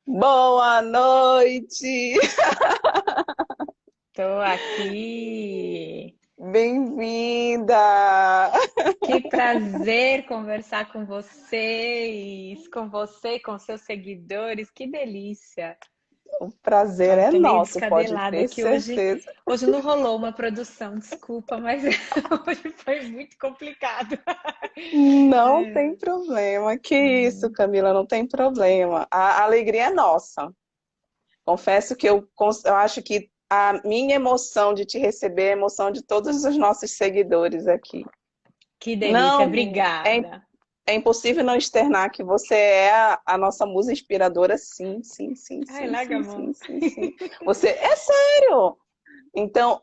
Boa noite! Estou aqui. Bem-vinda! Que prazer conversar com você, com seus seguidores. Que delícia. O prazer Ai, é tô meio nosso, pode descabelada ter que hoje, certeza. hoje não rolou uma produção, desculpa, mas hoje foi muito complicado. Não tem É, problema. Que isso, hum. Camila, não tem problema. A alegria é nossa. Confesso que eu acho que a minha emoção de te receber é a emoção de todos os nossos seguidores aqui. Que delícia, Não, obrigada. é impossível não externar que você é a nossa musa inspiradora, sim, sim, sim, Ai, sim, larga a sim, mão. sim, sim, sim. Você é sério. Então,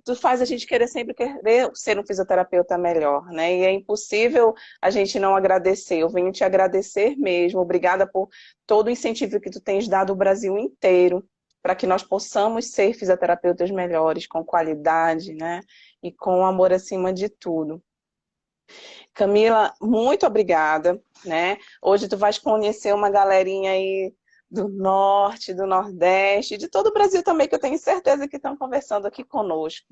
tu faz a gente querer sempre querer ser um fisioterapeuta melhor, né? E é impossível a gente não agradecer. Eu venho te agradecer mesmo. Obrigada por todo o incentivo que tu tens dado ao Brasil inteiro para que nós possamos ser fisioterapeutas melhores, com qualidade, né? E com amor acima de tudo. Camila, muito obrigada, né? Hoje tu vais conhecer uma galerinha aí do norte, do nordeste, de todo o Brasil também, que eu tenho certeza que estão conversando aqui conosco.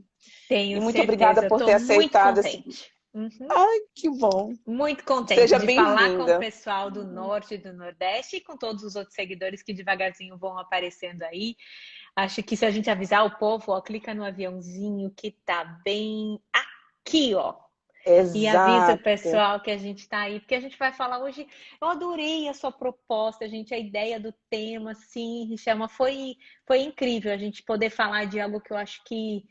Tenho E muito obrigada certeza, por estou ter muito aceitado esse. contente. Uhum. Ai, que bom. Muito contente Seja de falar com o bem-vinda. pessoal do Norte e do Nordeste e com todos os outros seguidores que devagarzinho vão aparecendo aí. Acho que se a gente avisar o povo, ó, clica no aviãozinho que tá bem aqui, ó. E avisa o Exato. pessoal que a gente está aí, porque a gente vai falar hoje. Eu adorei a sua proposta, gente, a ideia do tema, sim, Richelma, foi incrível a gente poder falar de algo que eu acho que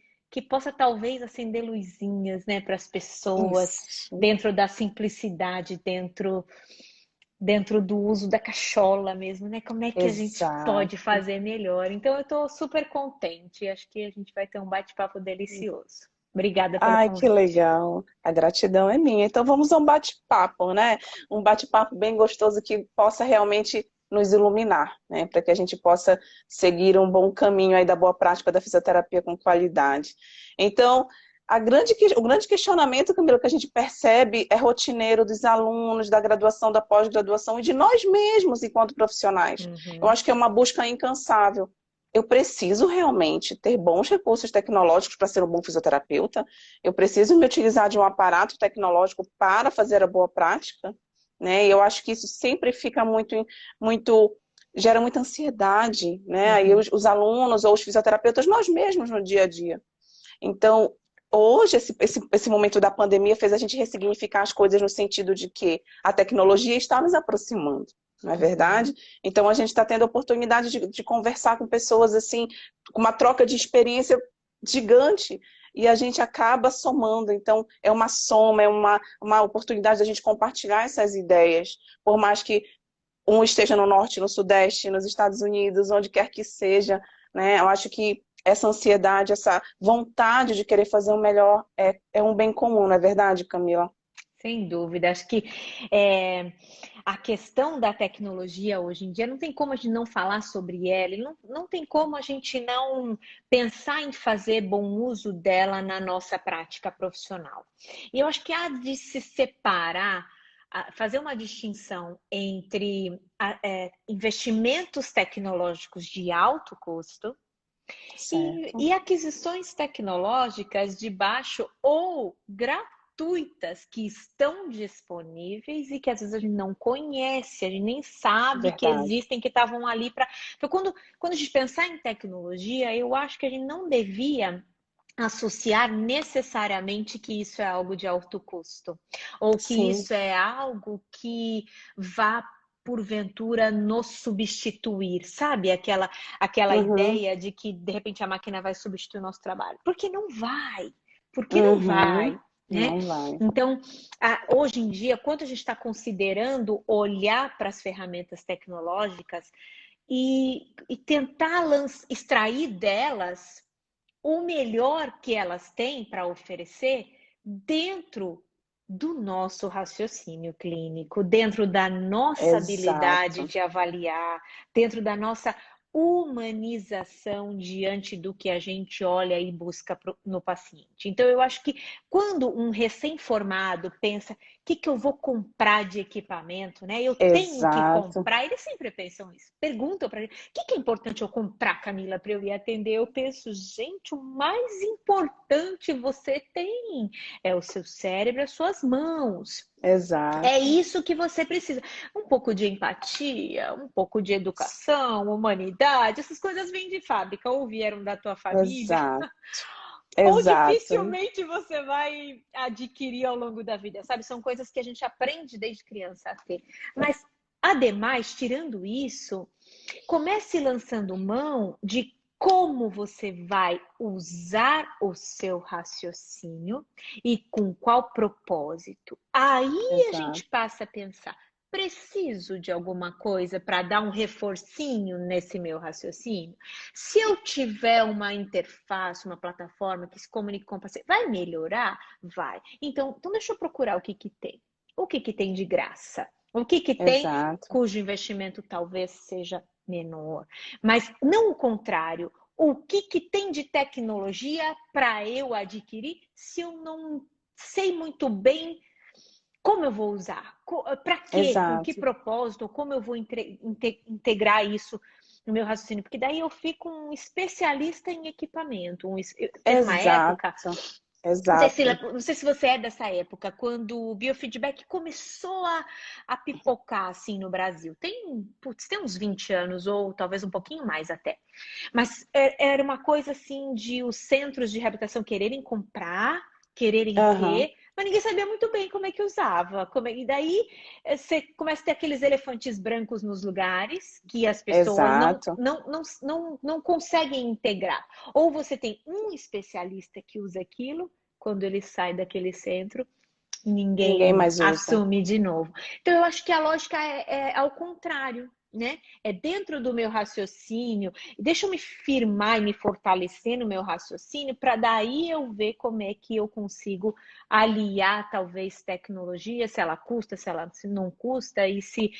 possa talvez acender luzinhas, né, para as pessoas, Isso. dentro da simplicidade, dentro do uso da cachola mesmo, né? Como é que a gente pode Exato. fazer melhor? Então, eu estou super contente. Acho que a gente vai ter um bate-papo delicioso. Obrigada pelo Ai, que convite. legal. A gratidão é minha. Então vamos a um bate-papo, né? Um bate-papo bem gostoso que possa realmente nos iluminar, né? Para que a gente possa seguir um bom caminho aí da boa prática da fisioterapia com qualidade. Então, o grande questionamento, Camila, que a gente percebe é rotineiro dos alunos, da graduação, da pós-graduação e de nós mesmos enquanto profissionais. Eu Uhum. acho que é uma busca incansável. Eu preciso realmente ter bons recursos tecnológicos para ser um bom fisioterapeuta? Eu preciso me utilizar de um aparato tecnológico para fazer a boa prática, né? E eu acho que isso sempre fica muito gera muita ansiedade, né? Aí Uhum. os alunos ou os fisioterapeutas, nós mesmos no dia a dia. Então, hoje, esse momento da pandemia fez a gente ressignificar as coisas no sentido de que a tecnologia está nos aproximando, não é Uhum. verdade? Então, a gente está tendo a oportunidade de conversar com pessoas assim, com uma troca de experiência gigante, e a gente acaba somando. Então, é uma soma, é uma oportunidade da gente compartilhar essas ideias, por mais que um esteja no norte, no sudeste, nos Estados Unidos, onde quer que seja, né? Eu acho que essa ansiedade, essa vontade de querer fazer o melhor é um bem comum, não é verdade, Camila? Sem dúvida. Acho que é, a questão da tecnologia hoje em dia não tem como a gente não falar sobre ela, e não tem como a gente não pensar em fazer bom uso dela na nossa prática profissional. E eu acho que há de se separar, fazer uma distinção entre investimentos tecnológicos de alto custo e Certo. aquisições tecnológicas de baixo ou gratuitas que estão disponíveis e que às vezes a gente não conhece, a gente nem sabe que Verdade. existem, que estavam ali para. Então, quando a gente pensar em tecnologia, eu acho que a gente não devia associar necessariamente que isso é algo de alto custo, ou que Sim. isso é algo que vá porventura nos substituir, sabe? Aquela Uhum. ideia de que de repente a máquina vai substituir o nosso trabalho. Porque não vai. Porque não Uhum. vai. Né? Não vai. Então, hoje em dia, quando a gente está considerando olhar para as ferramentas tecnológicas e tentar extrair delas o melhor que elas têm para oferecer dentro do nosso raciocínio clínico, dentro da nossa habilidade Exato. de avaliar, dentro da nossa humanização diante do que a gente olha e busca no paciente. Então, eu acho que quando um recém-formado pensa, o que eu vou comprar de equipamento, né? Eu tenho que Exato. comprar, eles sempre pensam isso. Perguntam para ele, o que é importante eu comprar, Camila, para eu ir atender? Eu penso, gente, o mais importante você tem é o seu cérebro, as suas mãos. É Exato. isso que você precisa. Um pouco de empatia, um pouco de educação, humanidade, essas coisas vêm de fábrica, ou vieram da tua família, Exato. ou Exato. dificilmente você vai adquirir ao longo da vida, sabe? São coisas que a gente aprende desde criança a ter. Mas, ademais, tirando isso, comece lançando mão de como você vai usar o seu raciocínio e com qual propósito. Aí a gente Exato. passa a pensar: preciso de alguma coisa para dar um reforcinho nesse meu raciocínio? Se eu tiver uma interface, uma plataforma que se comunique com o paciente, vai melhorar? Vai. Então deixa eu procurar o que que tem. O que que tem de graça? O que que tem Exato. cujo investimento talvez seja menor? Mas não o contrário. O que que tem de tecnologia para eu adquirir se eu não sei muito bem como eu vou usar? Para quê? Com que Exato. propósito? Como eu vou integrar isso no meu raciocínio? Porque daí eu fico um especialista em equipamento. Teve uma época, Exato. Exato. não sei se você é dessa época, quando o biofeedback começou a pipocar assim no Brasil. Tem uns 20 anos, ou talvez um pouquinho mais até. Mas era uma coisa assim de os centros de reabilitação quererem comprar, quererem Aham. ter, mas ninguém sabia muito bem como é que usava. E daí você começa a ter aqueles elefantes brancos nos lugares que as pessoas Exato. não conseguem integrar. Ou você tem um especialista que usa aquilo, quando ele sai daquele centro, Ninguém ninguém mais usa. assume de novo. Então, eu acho que a lógica é ao contrário, né? É dentro do meu raciocínio, deixa eu me firmar e me fortalecer no meu raciocínio, para daí eu ver como é que eu consigo aliar, talvez, tecnologia, se ela custa, se não custa, e se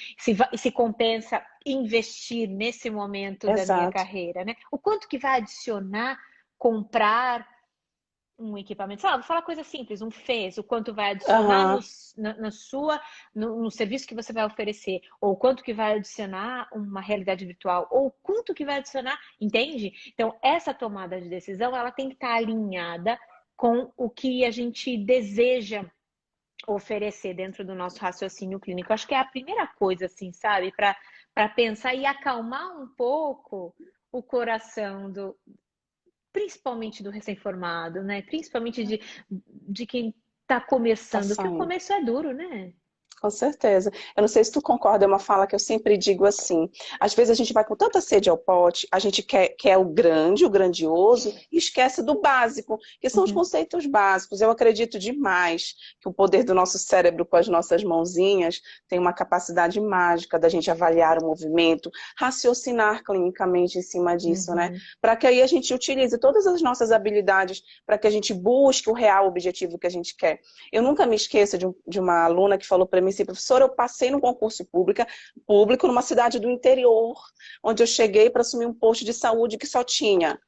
compensa investir nesse momento da minha Exato. carreira, né? O quanto que vai adicionar comprar um equipamento, sei lá, vou falar coisa simples, um FES, o quanto vai adicionar Aham. no serviço que você vai oferecer, ou quanto que vai adicionar uma realidade virtual, ou quanto que vai adicionar, entende? Então, essa tomada de decisão, ela tem que estar alinhada com o que a gente deseja oferecer dentro do nosso raciocínio clínico. Acho que é a primeira coisa, assim, sabe? Para pensar e acalmar um pouco o coração principalmente do recém-formado, né? Principalmente de quem está Tá começando, que o saindo. começo é duro, né? Com certeza. Eu não sei se tu concorda, é uma fala que eu sempre digo assim. Às vezes a gente vai com tanta sede ao pote, a gente quer o grande, o grandioso, e esquece do básico, que são os Uhum, conceitos básicos. Eu acredito demais que o poder do nosso cérebro com as nossas mãozinhas tem uma capacidade mágica da gente avaliar o movimento, raciocinar clinicamente em cima disso, né? uhum, Para que aí a gente utilize todas as nossas habilidades para que a gente busque o real objetivo que a gente quer. Eu nunca me esqueço de uma aluna que falou para mim assim, professora, eu passei num concurso público numa cidade do interior, onde eu cheguei para assumir um posto de saúde que só tinha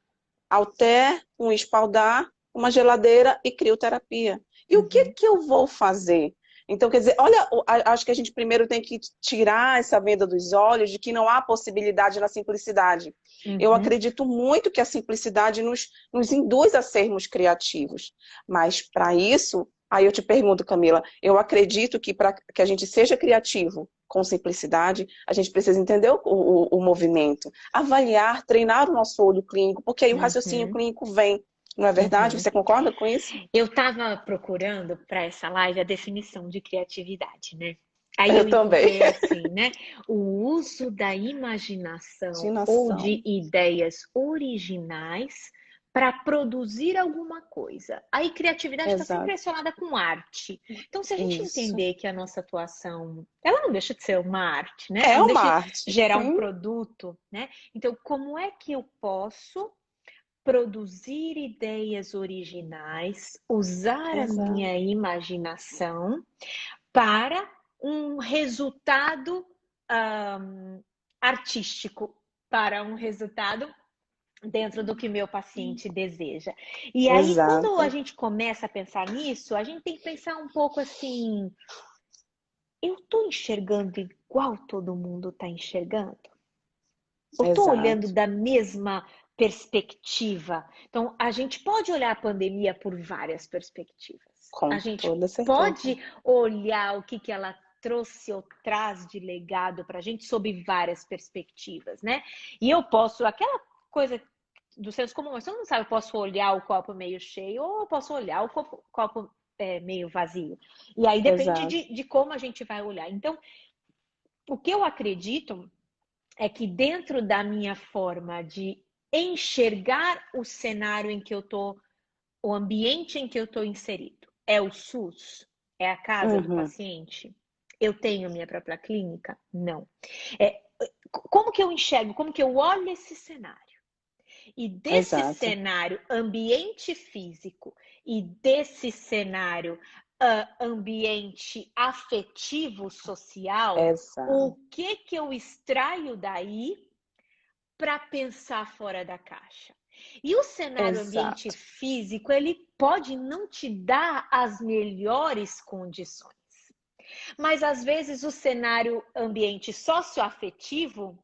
halter, um espaldar, uma geladeira e crioterapia. E o que uhum, que eu vou fazer? Então, quer dizer, olha, acho que a gente primeiro tem que tirar essa venda dos olhos de que não há possibilidade na simplicidade. Eu uhum. acredito muito que a simplicidade nos induz a sermos criativos. Mas, para isso, aí eu te pergunto, Camila, eu acredito que para que a gente seja criativo com simplicidade, a gente precisa entender o movimento, avaliar, treinar o nosso olho clínico, porque aí o raciocínio Uhum, clínico vem. Não é verdade? uhum. Você concorda com isso? Eu estava procurando para essa live a definição de criatividade, né? Aí Eu eu também. encontrei assim, né? O uso da imaginação ou de Imaginação. ideias originais para produzir alguma coisa. Aí criatividade está sempre Exato. relacionada com arte. Então, se a gente Isso. entender que a nossa atuação, ela não deixa de ser uma arte, né? Ela É não uma deixa de arte. gerar um Sim, produto, né? Então, como é que eu posso produzir ideias originais, usar a exato. minha imaginação para um resultado artístico? para um resultado dentro do que meu paciente deseja. E aí, Exato. quando a gente começa a pensar nisso, a gente tem que pensar um pouco assim, eu estou enxergando igual todo mundo está enxergando? Eu estou olhando Exato. da mesma perspectiva? Então, a gente pode olhar a pandemia por várias perspectivas. A Com gente toda certeza. pode olhar o que ela trouxe ou traz de legado para a gente sob várias perspectivas, né? E eu posso, aquela coisa do senso comum, você não sabe, eu posso olhar o copo meio cheio ou eu posso olhar o copo meio vazio. E aí depende Exato. de como a gente vai olhar. Então, o que eu acredito é que dentro da minha forma de enxergar o cenário em que eu estou, o ambiente em que eu estou inserido, é o SUS? É a casa do Uhum. paciente? Eu tenho minha própria clínica? Não. É, como que eu enxergo? Como que eu olho esse cenário? E desse Exato. cenário ambiente físico e desse cenário ambiente afetivo social, o Exato. que eu extraio daí para pensar fora da caixa? E o cenário ambiente Exato. físico, ele pode não te dar as melhores condições, mas às vezes o cenário ambiente socioafetivo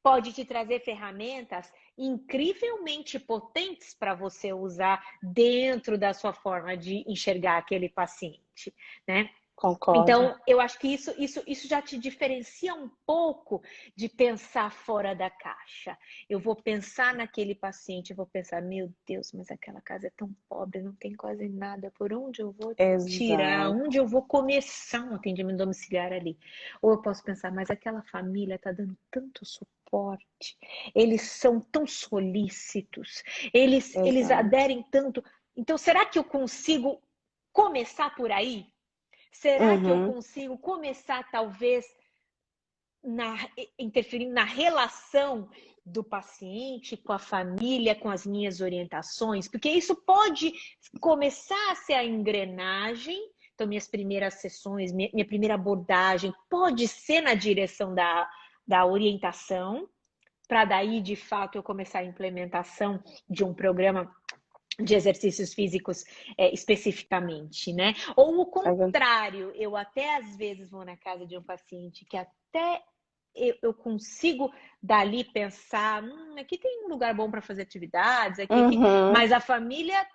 pode te trazer ferramentas incrivelmente potentes para você usar dentro da sua forma de enxergar aquele paciente, né? Concordo. Então, eu acho que isso já te diferencia um pouco de pensar fora da caixa. Eu vou pensar naquele paciente, eu vou pensar, meu Deus, mas aquela casa é tão pobre, não tem quase nada. Por onde eu vou tirar? Exato. Onde eu vou começar um atendimento domiciliar ali? Ou eu posso pensar, mas aquela família está dando tanto suporte, eles são tão solícitos, eles Exato. aderem tanto. Então, será que eu consigo começar por aí? Será que eu Uhum. consigo começar, talvez, interferindo na relação do paciente com a família, com as minhas orientações? Porque isso pode começar a ser a engrenagem. Então, minhas primeiras sessões, minha primeira abordagem pode ser na direção da orientação, para daí, de fato, eu começar a implementação de um programa de exercícios físicos especificamente, né? Ou o contrário, eu até às vezes vou na casa de um paciente que até eu consigo dali pensar, aqui tem um lugar bom para fazer atividades, aqui, Uhum. mas a família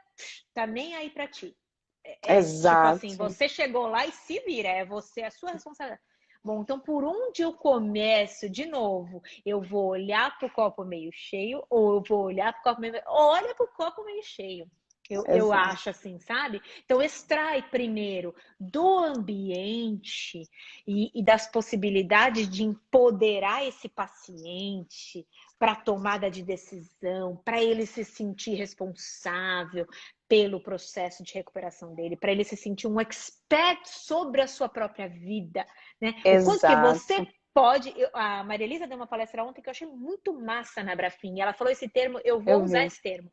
tá nem aí para ti. Tipo assim, Exato. você chegou lá e se vira, é você, é a sua responsabilidade. Bom, então por onde eu começo de novo? Eu vou olhar para o copo meio cheio ou eu vou olhar para o copo meio... Olha para o copo meio cheio. Eu Exato. acho assim, sabe? Então extrai primeiro do ambiente e das possibilidades de empoderar esse paciente para a tomada de decisão, para ele se sentir responsável pelo processo de recuperação dele, para ele se sentir um expert sobre a sua própria vida, né? O quanto que você Exato. pode... A Maria Elisa deu uma palestra ontem que eu achei muito massa na Brafim. Ela falou esse termo, eu vou Eu usar vi. esse termo.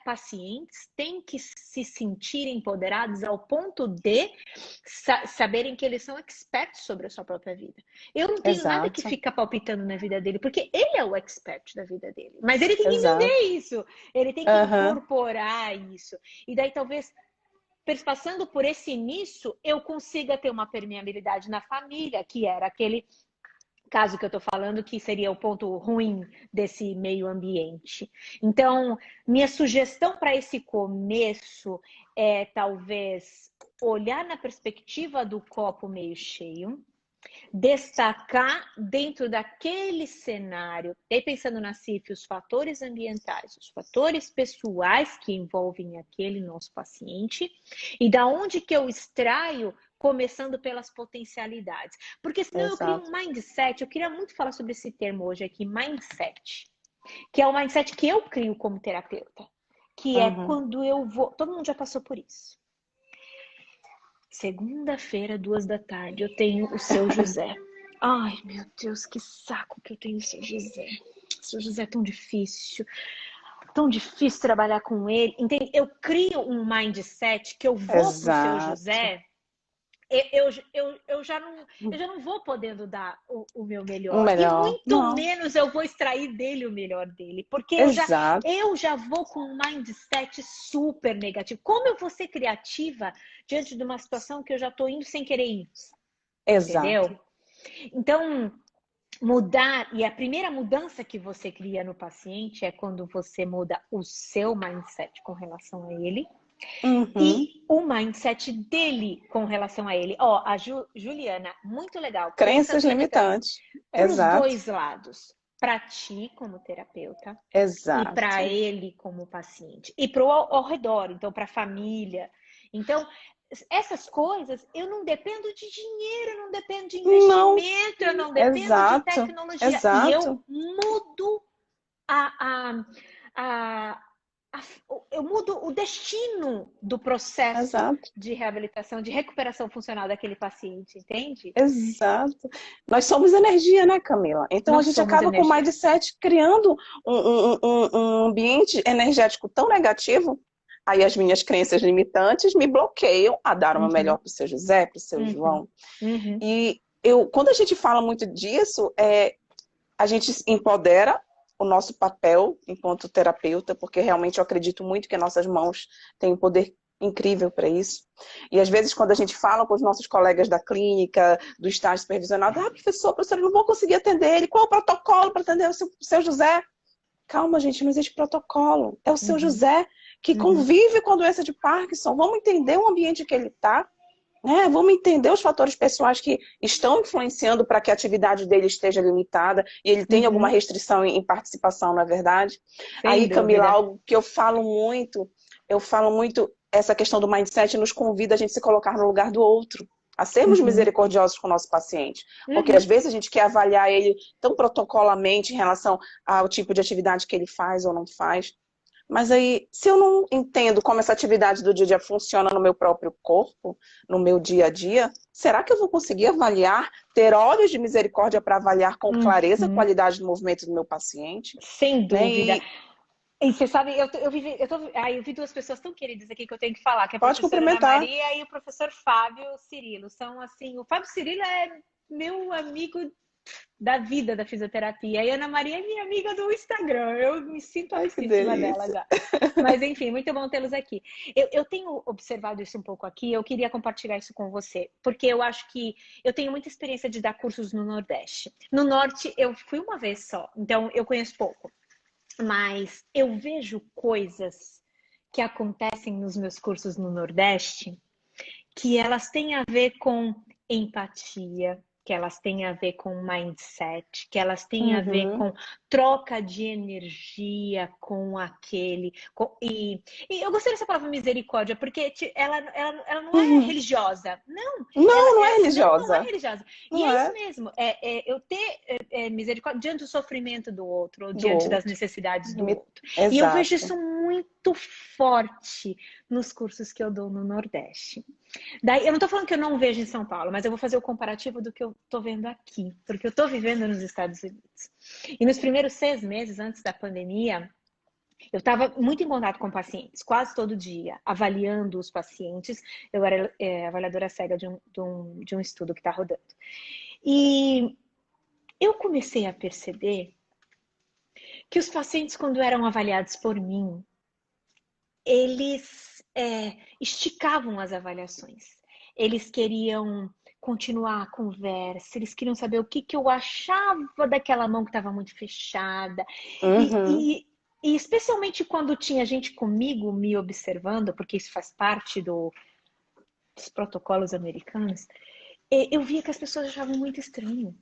Pacientes têm que se sentir empoderados ao ponto de saberem que eles são experts sobre a sua própria vida. Eu não tenho nada que Exato. ficar palpitando na vida dele, porque ele é o expert da vida dele. Mas ele tem que Exato. entender isso, ele tem que Aham. incorporar isso. E daí talvez passando por esse início, eu consiga ter uma permeabilidade na família, que era aquele caso que eu estou falando, que seria o ponto ruim desse meio ambiente. Então, minha sugestão para esse começo é talvez olhar na perspectiva do copo meio cheio, destacar dentro daquele cenário, e pensando na CIF, os fatores ambientais, os fatores pessoais que envolvem aquele nosso paciente, e da onde que eu extraio, começando pelas potencialidades. Porque senão eu crio Exato. um mindset, eu queria muito falar sobre esse termo hoje aqui, mindset, que é o mindset que eu crio como terapeuta, que é Uhum. quando eu vou, todo mundo já passou por isso. Segunda-feira, 2 da tarde, eu tenho o seu José. Ai, meu Deus, que saco que eu tenho o seu José. O seu José é tão difícil trabalhar com ele. Entende? Eu crio um mindset que eu vou pro seu Exato. José eu já não vou podendo dar o meu O melhor. E melhor. muito Não. menos eu vou extrair dele o melhor dele. Porque Exato, eu já vou com um mindset super negativo. Como eu vou ser criativa diante de uma situação que eu já estou indo sem querer ir? exato, Entendeu? Então, mudar, e a primeira mudança que você cria no paciente é quando você muda o seu mindset com relação a ele uhum. e o mindset dele com relação a ele. Ó, a Juliana, muito legal. Pensa Crenças assim, então, limitantes. para os Exato, dois lados. Para ti, como terapeuta, e para exato, ele, como paciente. E para o ao redor, então, para a família. Então, essas coisas, eu não dependo de dinheiro, eu não dependo de não, investimento, eu não dependo de exato, tecnologia. E eu exato, mudo a, a, a, eu mudo o destino do processo exato, de reabilitação, de recuperação funcional daquele paciente, entende? exato. Nós somos energia, né, Camila? Então a Nós gente somos acaba com o energia. mindset criando um ambiente energético tão negativo. Aí as minhas crenças limitantes me bloqueiam a dar uma melhor Uhum, para o seu José, para o seu uhum, João. uhum, E quando a gente fala muito disso, a gente empodera o nosso papel enquanto terapeuta, porque realmente eu acredito muito que nossas mãos têm um poder incrível para isso. E às vezes, quando a gente fala com os nossos colegas da clínica, do estágio supervisionado, professor, eu não vou conseguir atender ele, qual é o protocolo para atender o seu José? Calma, gente, não existe protocolo. É o seu uhum, José que uhum, convive com a doença de Parkinson. Vamos entender o ambiente que ele está, né? Vamos entender os fatores pessoais que estão influenciando para que a atividade dele esteja limitada e ele tenha alguma uhum. restrição em participação, na verdade. Sem Aí, Camila, dúvida. algo que eu falo muito, essa questão do mindset nos convida a gente se colocar no lugar do outro, a sermos Uhum, misericordiosos com o nosso paciente. Porque às uhum, vezes a gente quer avaliar ele tão protocolamente em relação ao tipo de atividade que ele faz ou não faz. Mas aí, se eu não entendo como essa atividade do dia a dia funciona no meu próprio corpo, no meu dia a dia, será que eu vou conseguir avaliar, ter olhos de misericórdia para avaliar com clareza a uhum. qualidade do movimento do meu paciente? Sem Né? dúvida. E você sabe, eu vi duas pessoas tão queridas aqui que eu tenho que falar, que é a Pode professora Ana cumprimentar. Maria e o professor Fábio Cirilo. São assim, o Fábio Cirilo é meu amigo da vida da fisioterapia. E a Ana Maria é minha amiga do Instagram. Eu me sinto Ai, que amicíssima dela delícia. já. Mas enfim, muito bom tê-los aqui. Eu tenho observado isso um pouco aqui, eu queria compartilhar isso com você, porque eu acho que eu tenho muita experiência de dar cursos no Nordeste. No Norte, eu fui uma vez só, então eu conheço pouco. Mas eu vejo coisas que acontecem nos meus cursos no Nordeste que elas têm a ver com empatia, que elas têm a ver com mindset, que elas têm a ver Uhum, com troca de energia com aquele. E eu gostei dessa palavra misericórdia, porque ela não é uhum. religiosa. Não, ela Não, não é é. Não, não é religiosa. religiosa. E Não é isso é mesmo, eu ter misericórdia diante do sofrimento do outro, ou do diante das outro. necessidades do outro. E eu vejo Exato. isso muito forte nos cursos que eu dou no Nordeste. Daí, eu não estou falando que eu não vejo em São Paulo, mas eu vou fazer o comparativo do que eu estou vendo aqui, porque eu estou vivendo nos Estados Unidos. E nos primeiros 6 meses antes da pandemia, eu estava muito em contato com pacientes, quase todo dia, avaliando os pacientes. Eu era avaliadora cega de um estudo que está rodando. E eu comecei a perceber que os pacientes, quando eram avaliados por mim, eles esticavam as avaliações. Eles queriam continuar a conversa, eles queriam saber o que eu achava daquela mão que estava muito fechada. E, Uhum. e, e especialmente quando tinha gente comigo me observando, porque isso faz parte dos protocolos americanos, eu via que as pessoas achavam muito estranho.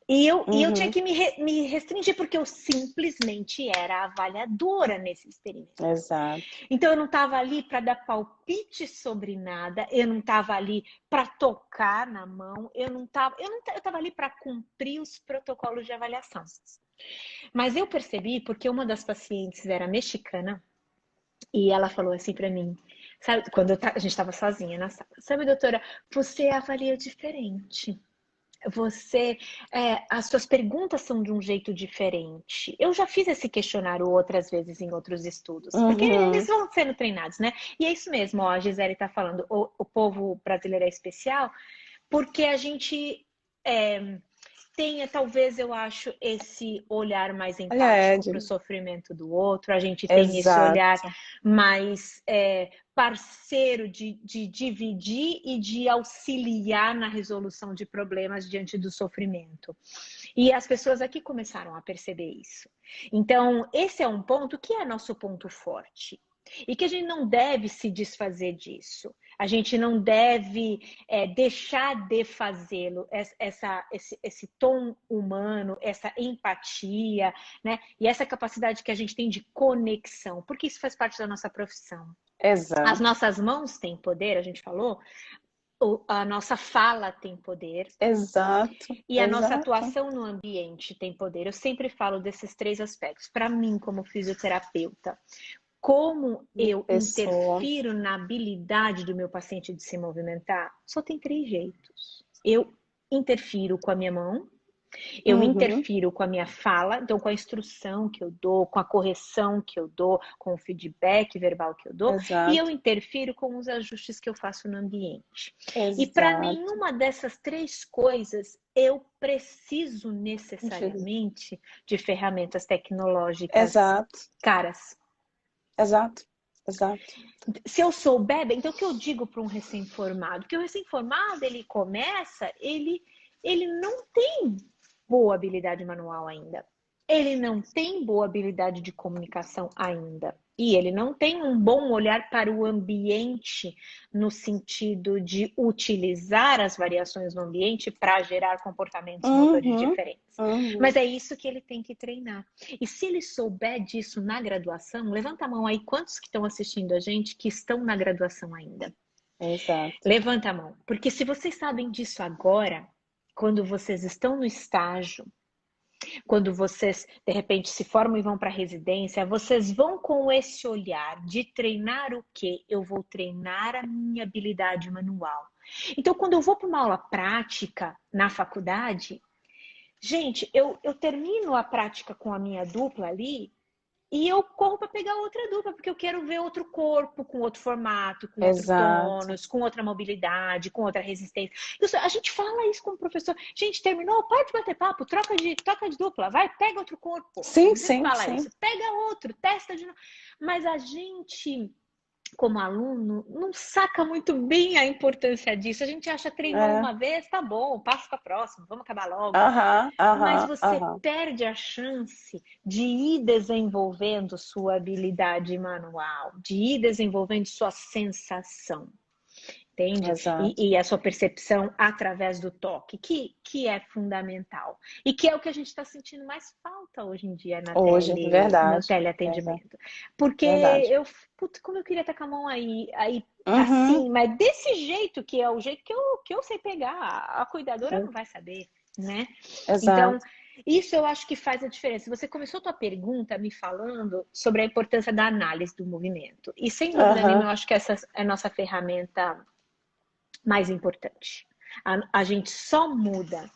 E eu tinha Uhum. que me restringir, porque eu simplesmente era avaliadora nesse experimento. Exato. Então eu não estava ali para dar palpite sobre nada, eu não estava ali para tocar na mão, eu estava ali para cumprir os protocolos de avaliação. Mas eu percebi porque uma das pacientes era mexicana e ela falou assim para mim, sabe, quando a gente estava sozinha na sala, sabe, doutora, você avalia diferente. as suas perguntas são de um jeito diferente. Eu já fiz esse questionário outras vezes em outros estudos, porque eles vão sendo treinados, né? E é isso mesmo, ó, a Gisele está falando, o povo brasileiro é especial, porque a gente tenha, talvez eu acho, esse olhar mais empático para o sofrimento do outro, a gente tem esse olhar mais parceiro de dividir e de auxiliar na resolução de problemas diante do sofrimento. E as pessoas aqui começaram a perceber isso. Então, esse é um ponto que é nosso ponto forte. E que a gente não deve se desfazer disso. A gente não deve deixar de fazê-lo, esse tom humano, essa empatia, né? E essa capacidade que a gente tem de conexão, porque isso faz parte da nossa profissão. Exato. As nossas mãos têm poder, a gente falou, a nossa fala tem poder. Exato. E a nossa atuação no ambiente tem poder. Eu sempre falo desses 3 aspectos. Para mim, como fisioterapeuta, como eu interfiro na habilidade do meu paciente de se movimentar, só tem 3 jeitos. Eu interfiro com a minha mão, eu interfiro com a minha fala, então com a instrução que eu dou, com a correção que eu dou, com o feedback verbal que eu dou, e eu interfiro com os ajustes que eu faço no ambiente. E para nenhuma dessas 3 coisas, eu preciso necessariamente de ferramentas tecnológicas caras. Exato. Se eu souber, então o que eu digo para um recém-formado? Que o recém-formado, ele começa, ele não tem boa habilidade manual ainda. Ele não tem boa habilidade de comunicação ainda. E ele não tem um bom olhar para o ambiente no sentido de utilizar as variações no ambiente para gerar comportamentos motores diferentes. Mas é isso que ele tem que treinar. E se ele souber disso na graduação, levanta a mão aí, quantos que estão assistindo a gente que estão na graduação ainda? Exato. Levanta a mão. Porque se vocês sabem disso agora, quando vocês estão no estágio, quando vocês, de repente, se formam e vão para a residência, vocês vão com esse olhar de treinar o quê? Eu vou treinar a minha habilidade manual. Então, quando eu vou para uma aula prática na faculdade, gente, eu termino a prática com a minha dupla ali e eu corro para pegar outra dupla, porque eu quero ver outro corpo, com outro formato, com outro tônus, com outra mobilidade, com outra resistência. A gente fala isso com o professor. Gente, terminou? Pode bater papo, troca de dupla, vai, pega outro corpo. Sim. Isso. Pega outro, testa de novo. Mas a gente, como aluno, não saca muito bem a importância disso. A gente acha treinou uma vez, tá bom, passo para a próxima, vamos acabar logo. Mas você perde a chance de ir desenvolvendo sua habilidade manual, de ir desenvolvendo sua sensação. Entende? E a sua percepção através do toque, que é fundamental. E que é o que a gente está sentindo mais falta hoje em dia no teleatendimento. Porque como eu queria estar com a mão aí assim, mas desse jeito, que é o jeito que eu sei pegar, a cuidadora não vai saber, né? Então, isso eu acho que faz a diferença. Você começou a tua pergunta me falando sobre a importância da análise do movimento. E sem dúvida nenhuma, eu acho que essa é a nossa ferramenta mais importante. A gente só muda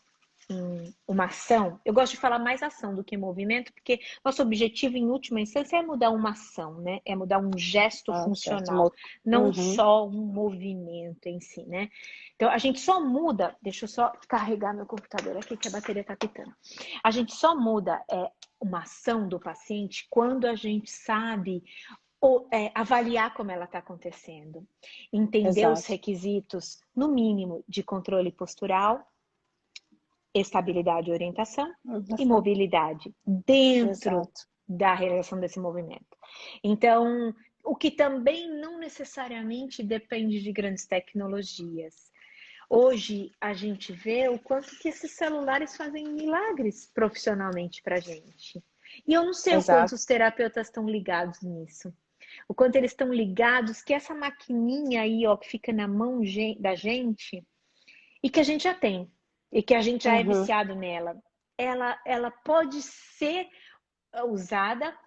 uma ação. Eu gosto de falar mais ação do que movimento, porque nosso objetivo, em última instância, é mudar uma ação, né? É mudar um gesto funcional, não só um movimento em si, né? Então, a gente só muda... Deixa eu só carregar meu computador aqui, que a bateria tá pitando. A gente só muda uma ação do paciente quando a gente sabe avaliar como ela está acontecendo, entender os requisitos, no mínimo, de controle postural, estabilidade e orientação e mobilidade dentro da realização desse movimento. Então, o que também não necessariamente depende de grandes tecnologias. Hoje, a gente vê o quanto que esses celulares fazem milagres profissionalmente para a gente. E eu não sei o quanto os terapeutas estão ligados nisso. O quanto eles estão ligados que essa maquininha aí, ó, que fica na mão da gente e que a gente já tem e que a gente já é viciado nela, ela pode ser usada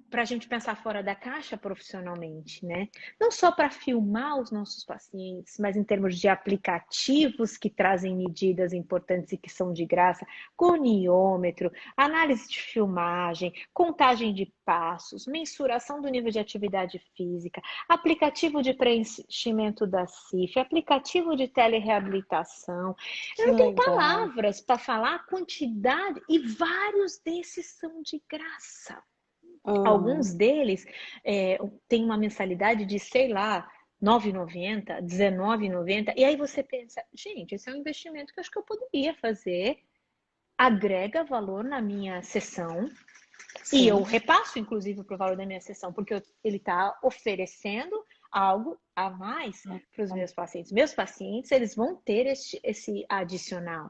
para a gente pensar fora da caixa profissionalmente, né? Não só para filmar os nossos pacientes, mas em termos de aplicativos que trazem medidas importantes e que são de graça, goniômetro, análise de filmagem, contagem de passos, mensuração do nível de atividade física, aplicativo de preenchimento da CIF, aplicativo de telereabilitação. Eu Que não tenho legal. palavras para falar a quantidade, e vários desses são de graça. Uhum. Alguns deles têm uma mensalidade de, sei lá, R$ 9,90, R$ 19,90. E aí você pensa, gente, esse é um investimento que eu acho que eu poderia fazer, agrega valor na minha sessão, e eu Sim. repasso, inclusive, para o valor da minha sessão, porque ele está oferecendo algo a mais para os meus pacientes. Meus pacientes, eles vão ter esse adicional.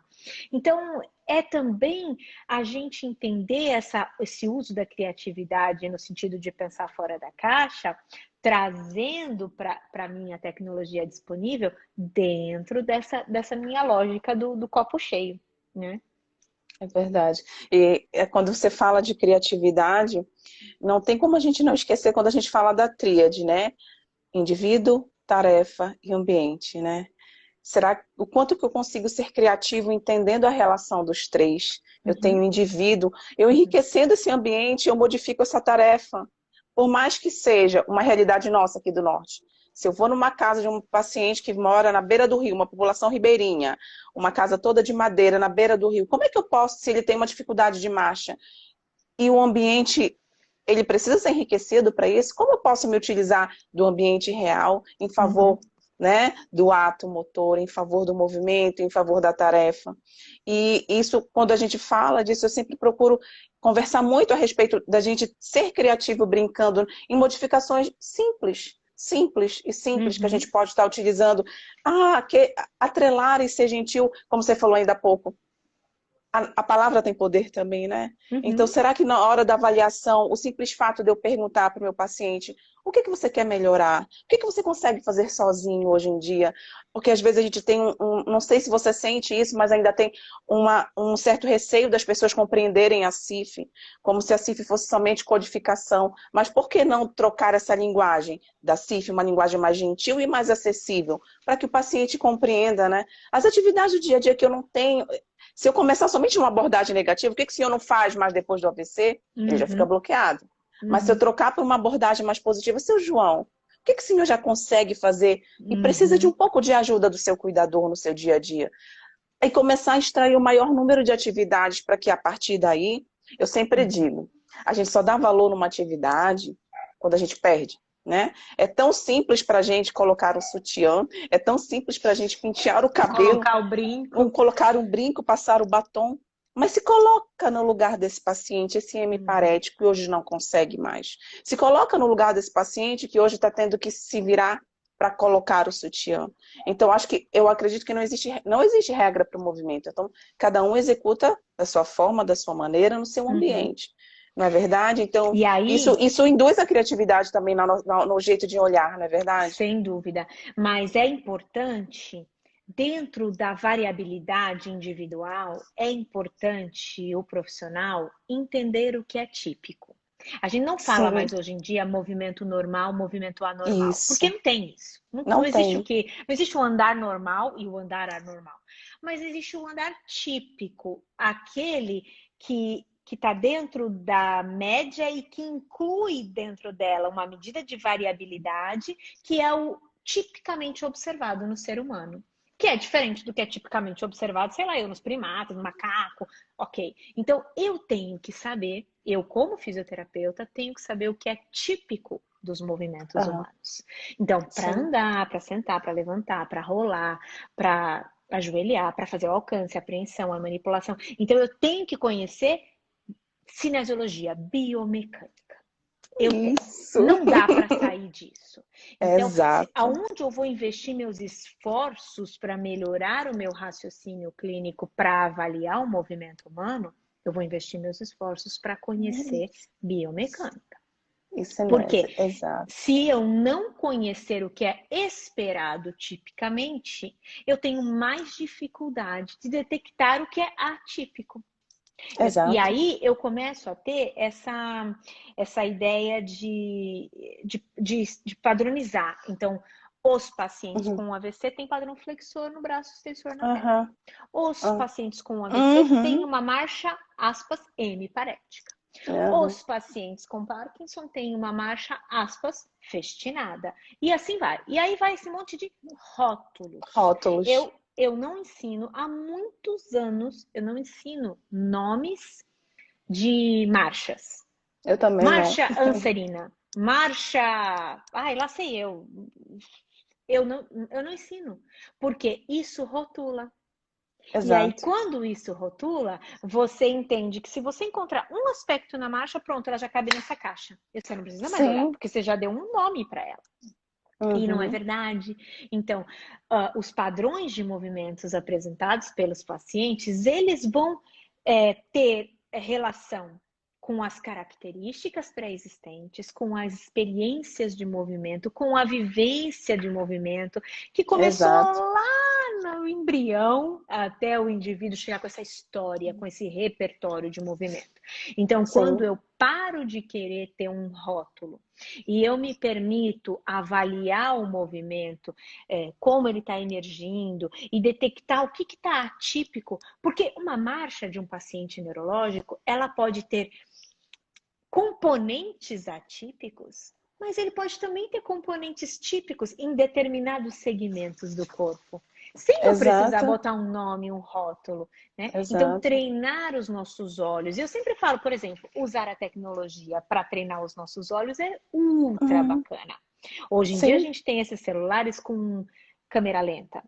Então, é também a gente entender esse uso da criatividade no sentido de pensar fora da caixa, trazendo para a minha tecnologia disponível dentro dessa minha lógica do copo cheio, né? É verdade. E quando você fala de criatividade, não tem como a gente não esquecer quando a gente fala da tríade, né? Indivíduo, tarefa e ambiente, né? Será o quanto que eu consigo ser criativo entendendo a relação dos três? Eu tenho Uhum. o indivíduo, eu enriquecendo esse ambiente, eu modifico essa tarefa. Por mais que seja uma realidade nossa aqui do Norte. Se eu vou numa casa de um paciente que mora na beira do rio, uma população ribeirinha, uma casa toda de madeira na beira do rio, como é que eu posso, se ele tem uma dificuldade de marcha, e o ambiente, ele precisa ser enriquecido para isso, como eu posso me utilizar do ambiente real em Uhum. favor, né, do ato motor, em favor do movimento, em favor da tarefa? E isso, quando a gente fala disso, eu sempre procuro conversar muito a respeito da gente ser criativo brincando em modificações simples, simples e simples que a Uhum. gente pode estar utilizando. Atrelar e ser gentil, como você falou ainda há pouco, a palavra tem poder também, né? Então, Uhum. será que na hora da avaliação, o simples fato de eu perguntar para o meu paciente o que você quer melhorar? O que você consegue fazer sozinho hoje em dia? Porque às vezes a gente tem não sei se você sente isso, mas ainda tem um certo receio das pessoas compreenderem a CIF, como se a CIF fosse somente codificação. Mas por que não trocar essa linguagem da CIF, uma linguagem mais gentil e mais acessível, para que o paciente compreenda, né? As atividades do dia a dia que eu não tenho, se eu começar somente uma abordagem negativa, o que o senhor não faz mais depois do AVC? Ele já fica Uhum. bloqueado. Mas se eu Uhum. trocar por uma abordagem mais positiva, seu João, o que o senhor já consegue fazer e precisa de um Uhum. pouco de ajuda do seu cuidador no seu dia a dia? E começar a extrair o maior número de atividades para que a partir daí, eu sempre Uhum. digo, a gente só dá valor numa atividade quando a gente perde. Né? É tão simples para a gente colocar um sutiã, é tão simples para a gente pentear o cabelo, Colocar o brinco. colocar um brinco, passar o batom, mas se coloca no lugar desse paciente, esse Uhum. hemiparético que hoje não consegue mais. Se coloca no lugar desse paciente que hoje está tendo que se virar para colocar o sutiã. Então, eu acredito que não existe regra para o movimento. Então, cada um executa da sua forma, da sua maneira, no seu Uhum. ambiente. Não é verdade? Então, E isso, aí, isso induz a criatividade também no jeito de olhar, não é verdade? sem dúvida, mas é importante, dentro da variabilidade individual, é importante o profissional entender o que é típico. A gente não fala Sim, mais hoje em dia movimento normal, movimento anormal, porque isso. não tem isso. Não, Não não existe o tem. quê? Não existe o andar normal e o andar anormal. Mas existe o andar típico, aquele que está dentro da média e que inclui dentro dela uma medida de variabilidade que é o tipicamente observado no ser humano. Que é diferente do que é tipicamente observado, sei lá, eu nos primatas, no macaco, ok. Então, eu tenho que saber, eu como fisioterapeuta, tenho que saber o que é típico dos movimentos Aham, humanos. Então, para sim. andar, para sentar, para levantar, para rolar, para ajoelhar, para fazer o alcance, a apreensão, a manipulação. Então, eu tenho que conhecer cinesiologia, biomecânica. Eu tenho. Isso. Não dá para sair disso. Então, Exato. aonde eu vou investir meus esforços para melhorar o meu raciocínio clínico para avaliar o movimento humano, eu vou investir meus esforços para conhecer biomecânica. Isso Porque mesmo, exato. se eu não conhecer o que é esperado tipicamente, eu tenho mais dificuldade de detectar o que é atípico. E Exato. aí eu começo a ter essa ideia de padronizar. Então, os pacientes Uhum. com AVC têm padrão flexor no braço, extensor na perna. Aham. Os Ah. pacientes com AVC têm Uhum. uma marcha, aspas, hemiparética. Aham. Os pacientes com Parkinson têm uma marcha, aspas, festinada. E assim vai. E aí vai esse monte de rótulos. Rótulos. Eu não ensino, há muitos anos, eu não ensino nomes de marchas. Eu também não. Marcha Anserina, marcha... Ai, lá sei eu. Eu não ensino, porque isso rotula. E aí, Exato. quando isso rotula, você entende que se você encontrar um aspecto na marcha, pronto, ela já cabe nessa caixa. E você não precisa mais olhar, Sim. porque você já deu um nome para ela. E não é Uhum. verdade. Então, os padrões de movimentos apresentados pelos pacientes, eles vão ter relação com as características pré-existentes, com as experiências de movimento, com a vivência de movimento, que começou Exato. lá no embrião até o indivíduo chegar com essa história, com esse repertório de movimento. Então, quando Sim. eu paro de querer ter um rótulo e eu me permito avaliar o movimento, como ele está emergindo e detectar o que está atípico, porque uma marcha de um paciente neurológico, ela pode ter componentes atípicos, mas ele pode também ter componentes típicos em determinados segmentos do corpo, sem eu precisar Exato. botar um nome, um rótulo, né? Então, Exato. treinar os nossos olhos. E eu sempre falo, por exemplo, usar a tecnologia para treinar os nossos olhos é ultra Uhum. bacana. Hoje em dia a Sim. gente tem esses celulares com câmera lenta.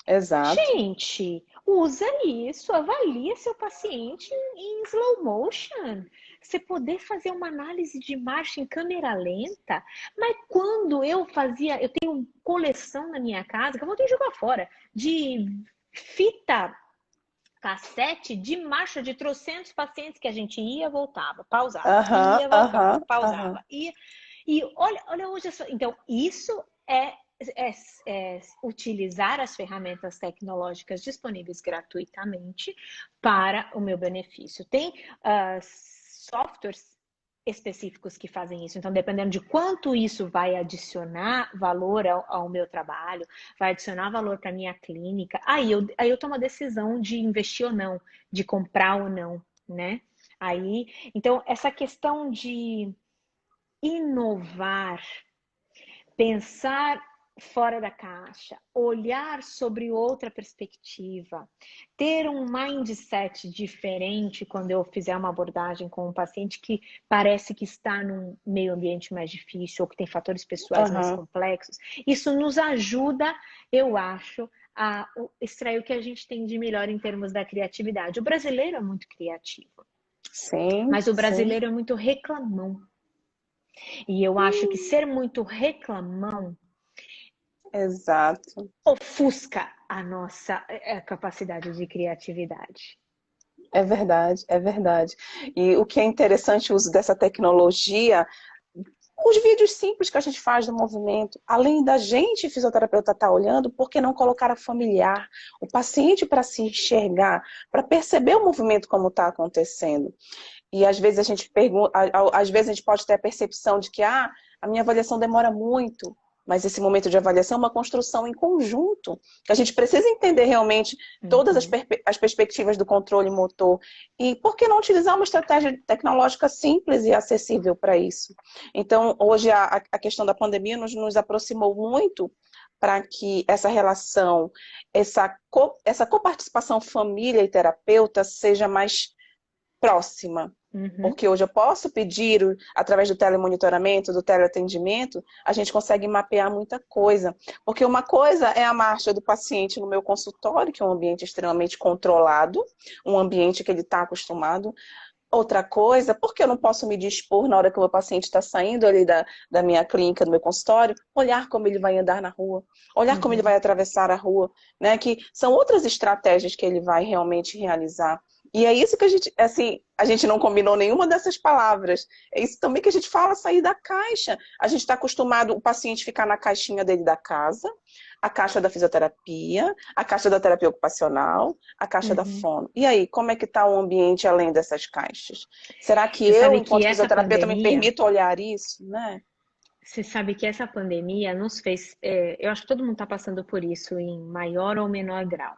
Exato. Gente, usa isso, avalia seu paciente em slow motion. Você poder fazer uma análise de marcha em câmera lenta. Mas quando eu tenho coleção na minha casa, que eu vou ter que jogar fora, de fita cassete de marcha de trocentos pacientes que a gente ia, voltava, pausava, Aham. ia, voltava, Aham. Aham. pausava, ia. E olha hoje, então, isso é utilizar as ferramentas tecnológicas disponíveis gratuitamente para o meu benefício. Tem softwares específicos que fazem isso. Então, dependendo de quanto isso vai adicionar valor ao meu trabalho, vai adicionar valor para a minha clínica, aí eu tomo a decisão de investir ou não, de comprar ou não, né? Então, essa questão de inovar, pensar fora da caixa, olhar sobre outra perspectiva, ter um mindset diferente quando eu fizer uma abordagem com um paciente que parece que está num meio ambiente mais difícil ou que tem fatores pessoais mais Aham. complexos. Isso nos ajuda, eu acho, a extrair o que a gente tem de melhor em termos da criatividade. O brasileiro é muito criativo, Sim. mas o Sim. brasileiro é muito reclamão. E eu acho que ser muito reclamão Exato. ofusca a nossa capacidade de criatividade. É verdade, é verdade. E o que é interessante o uso dessa tecnologia, os vídeos simples que a gente faz do movimento, além da gente, fisioterapeuta, estar olhando, por que não colocar a familiar, o paciente para se enxergar, para perceber o movimento como está acontecendo. E às vezes a gente pergunta, às vezes a gente pode ter a percepção de que a minha avaliação demora muito, mas esse momento de avaliação é uma construção em conjunto, que a gente precisa entender realmente todas Uhum. as perspectivas do controle motor. E por que não utilizar uma estratégia tecnológica simples e acessível para isso? Então, hoje a questão da pandemia nos aproximou muito para que essa relação, essa coparticipação família e terapeuta seja mais próxima. Uhum. Porque hoje eu posso pedir, através do telemonitoramento, do teleatendimento, a gente consegue mapear muita coisa. Porque uma coisa é a marcha do paciente no meu consultório, que é um ambiente extremamente controlado, um ambiente que ele está acostumado. Outra coisa, porque eu não posso me dispor na hora que o meu paciente está saindo ali da minha clínica, do meu consultório, olhar como ele vai andar na rua, olhar como ele Uhum. vai atravessar a rua, né? Que são outras estratégias que ele vai realmente realizar. E é isso que a gente, assim, a gente não combinou nenhuma dessas palavras. É isso também que a gente fala, sair da caixa. A gente está acostumado o paciente ficar na caixinha dele da casa, a caixa da fisioterapia, a caixa da terapia ocupacional, a caixa da fono. E aí, como é que está o ambiente além dessas caixas? Será que Você eu, sabe que enquanto essa fisioterapeuta, me pandemia, permito olhar isso, né? você sabe que essa pandemia nos fez, eu acho que todo mundo está passando por isso em maior ou menor grau.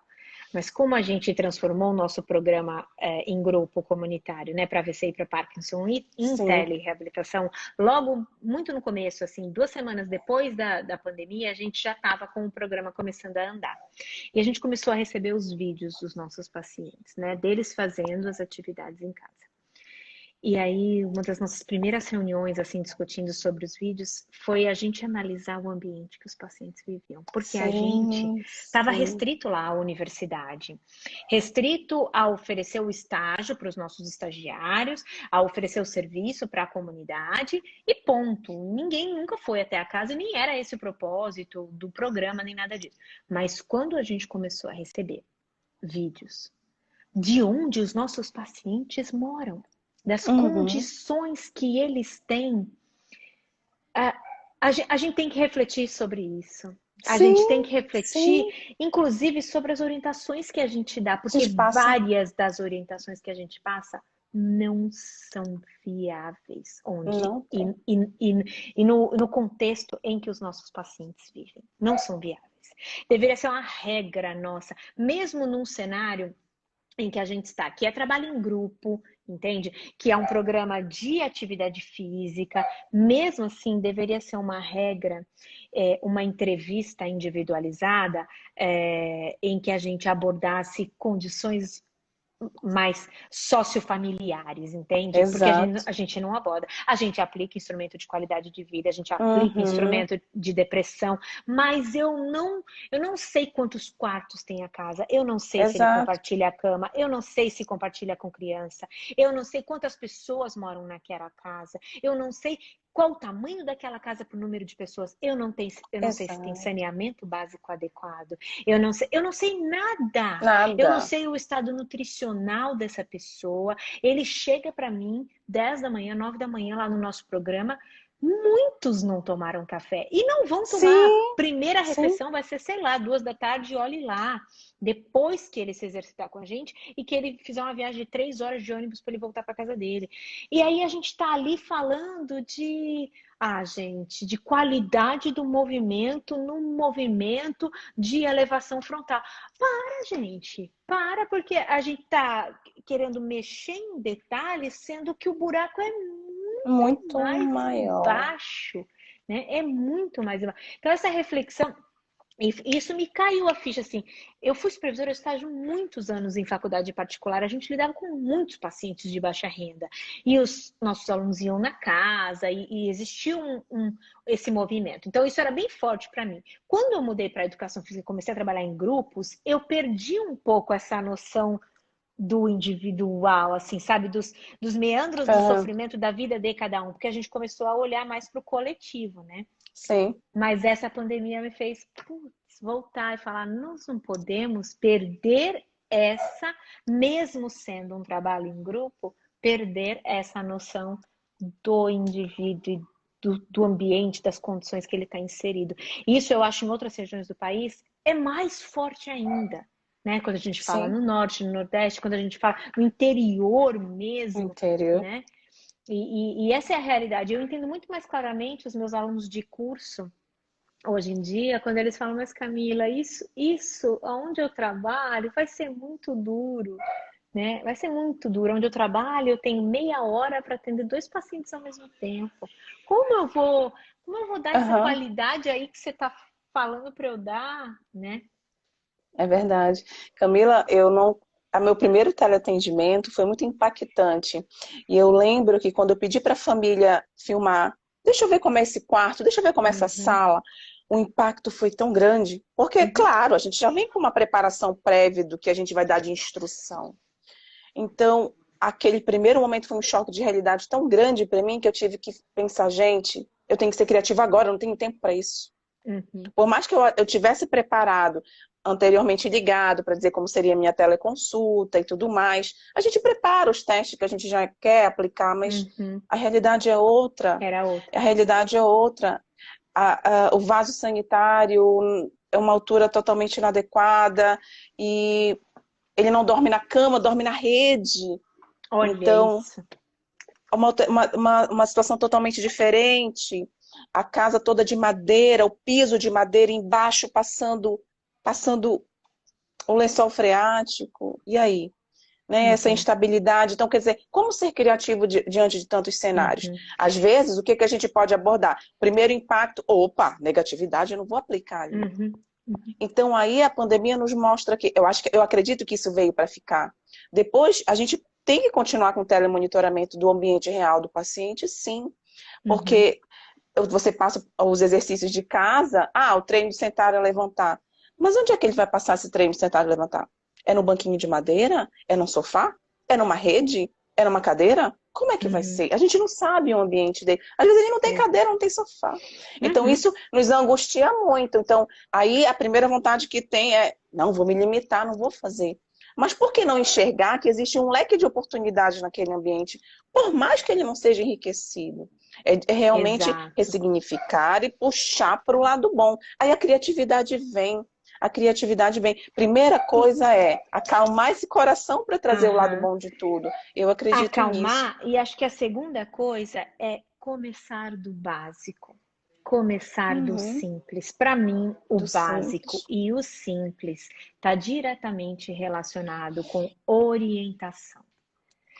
Mas como a gente transformou o nosso programa em grupo comunitário, né, para AVC e para Parkinson e em Sim, telereabilitação, logo muito no começo, assim, 2 semanas depois da pandemia, a gente já estava com o programa começando a andar. E a gente começou a receber os vídeos dos nossos pacientes, né, deles fazendo as atividades em casa. E aí, uma das nossas primeiras reuniões, assim, discutindo sobre os vídeos, foi a gente analisar o ambiente que os pacientes viviam. Porque a gente sim, estava sim. restrito lá à universidade, restrito a oferecer o estágio para os nossos estagiários, a oferecer o serviço para a comunidade e ponto. Ninguém nunca foi até a casa e nem era esse o propósito do programa, nem nada disso. Mas quando a gente começou a receber vídeos de onde os nossos pacientes moram, das Uhum. condições que eles têm, a gente tem que refletir sobre isso. A gente tem Sim, que refletir, sim. inclusive, sobre as orientações que a gente dá, A porque gente passa. várias das orientações que a gente passa não são viáveis onde Não e, tem. e, e no contexto em que os nossos pacientes vivem. Não são viáveis. Deveria ser uma regra nossa, mesmo num cenário em que a gente está, que é trabalho em grupo, entende? Que é um programa de atividade física, mesmo assim, deveria ser uma regra, uma entrevista individualizada, em que a gente abordasse condições mais sociofamiliares, entende? Porque Exato. a gente não aborda. A gente aplica instrumento de qualidade de vida, a gente aplica Uhum. instrumento de depressão, mas eu não sei quantos quartos tem a casa, eu não sei se ele Exato. compartilha a cama, eu não sei se compartilha com criança, eu não sei quantas pessoas moram naquela casa, eu não sei qual o tamanho daquela casa para o número de pessoas, eu não sei se tem Exato. saneamento básico adequado, eu não sei nada. Eu não Nada. sei o estado nutricional dessa pessoa. Ele chega para mim 10 da manhã, 9 da manhã lá no nosso programa. Muitos não tomaram café e não vão tomar. Sim, Primeira sim. refeição vai ser, sei lá, 2 da tarde, olhe lá. Depois que ele se exercitar com a gente e que ele fizer uma viagem de 3 horas de ônibus para ele voltar para casa dele. E aí a gente está ali falando gente, de qualidade do movimento no movimento de elevação frontal. Gente, porque a gente tá querendo mexer em detalhes, sendo que o buraco é muito Muito mais maior. embaixo, né? É muito mais embaixo. Então, essa reflexão, isso me caiu a ficha, assim. Eu fui supervisora de estágio muitos anos em faculdade particular, a gente lidava com muitos pacientes de baixa renda. E os nossos alunos iam na casa, e existia esse movimento. Então, isso era bem forte para mim. Quando eu mudei para a educação física e comecei a trabalhar em grupos, eu perdi um pouco essa noção do individual, assim, sabe? Dos meandros do Aham. sofrimento da vida de cada um, porque a gente começou a olhar mais para o coletivo, né? Sim, Mas essa pandemia me fez, voltar e falar, nós não podemos perder mesmo sendo um trabalho em grupo, perder essa noção do indivíduo e do ambiente, das condições que ele está inserido. Isso eu acho em outras regiões do país é mais forte ainda. Né? Quando a gente fala sim. no norte, no nordeste, quando a gente fala no interior mesmo, Interior. né? E essa é a realidade. Eu entendo muito mais claramente os meus alunos de curso hoje em dia, quando eles falam, mas Camila, isso, onde eu trabalho, vai ser muito duro, né? Vai ser muito duro. Onde eu trabalho, eu tenho meia hora para atender 2 pacientes ao mesmo tempo. Como eu vou dar essa Aham, qualidade aí que você está falando para eu dar, né? é verdade. Camila, eu não. Meu primeiro teleatendimento foi muito impactante. E eu lembro que quando eu pedi para a família filmar, deixa eu ver como é esse quarto, deixa eu ver como é essa Uhum, sala, o impacto foi tão grande. Porque, uhum, claro, a gente já vem com uma preparação prévia do que a gente vai dar de instrução. Então, aquele primeiro momento foi um choque de realidade tão grande para mim que eu tive que pensar, gente, eu tenho que ser criativa agora, eu não tenho tempo para isso. uhum, Por mais que eu tivesse preparado, anteriormente ligado para dizer como seria a minha teleconsulta e tudo mais, a gente prepara os testes que a gente já quer aplicar, mas uhum. a realidade é outra. Era A outra. realidade é outra. O vaso sanitário é uma altura totalmente inadequada e ele não dorme na cama, dorme na rede. Olha Então, isso. uma situação totalmente diferente. A casa toda de madeira, o piso de madeira embaixo passando o lençol freático. E aí? Né, essa instabilidade. Então, quer dizer, como ser criativo diante de tantos cenários? Às vezes, o que a gente pode abordar? Primeiro impacto, opa, negatividade, eu não vou aplicar ali. Então, aí a pandemia nos mostra que, eu acredito que isso veio para ficar. Depois, a gente tem que continuar com o telemonitoramento do ambiente real do paciente, sim, porque você passa os exercícios de casa, o treino de sentar e levantar. Mas onde é que ele vai passar esse treino de sentar e levantar? É no banquinho de madeira? É no sofá? É numa rede? É numa cadeira? Como é que vai ser? A gente não sabe o ambiente dele. Às vezes ele não tem cadeira, não tem sofá. Então isso nos angustia muito. Então aí a primeira vontade que tem é, não, vou me limitar, não vou fazer. Mas por que não enxergar que existe um leque de oportunidades naquele ambiente, por mais que ele não seja enriquecido? É realmente ressignificar e puxar para o lado bom. Aí a criatividade vem. A criatividade vem. Primeira coisa é acalmar esse coração para trazer o lado bom de tudo. Eu acredito acalmar, nisso. E acho que a segunda coisa é começar do básico. Começar do simples. Para mim, o básico e o simples está diretamente relacionado com orientação.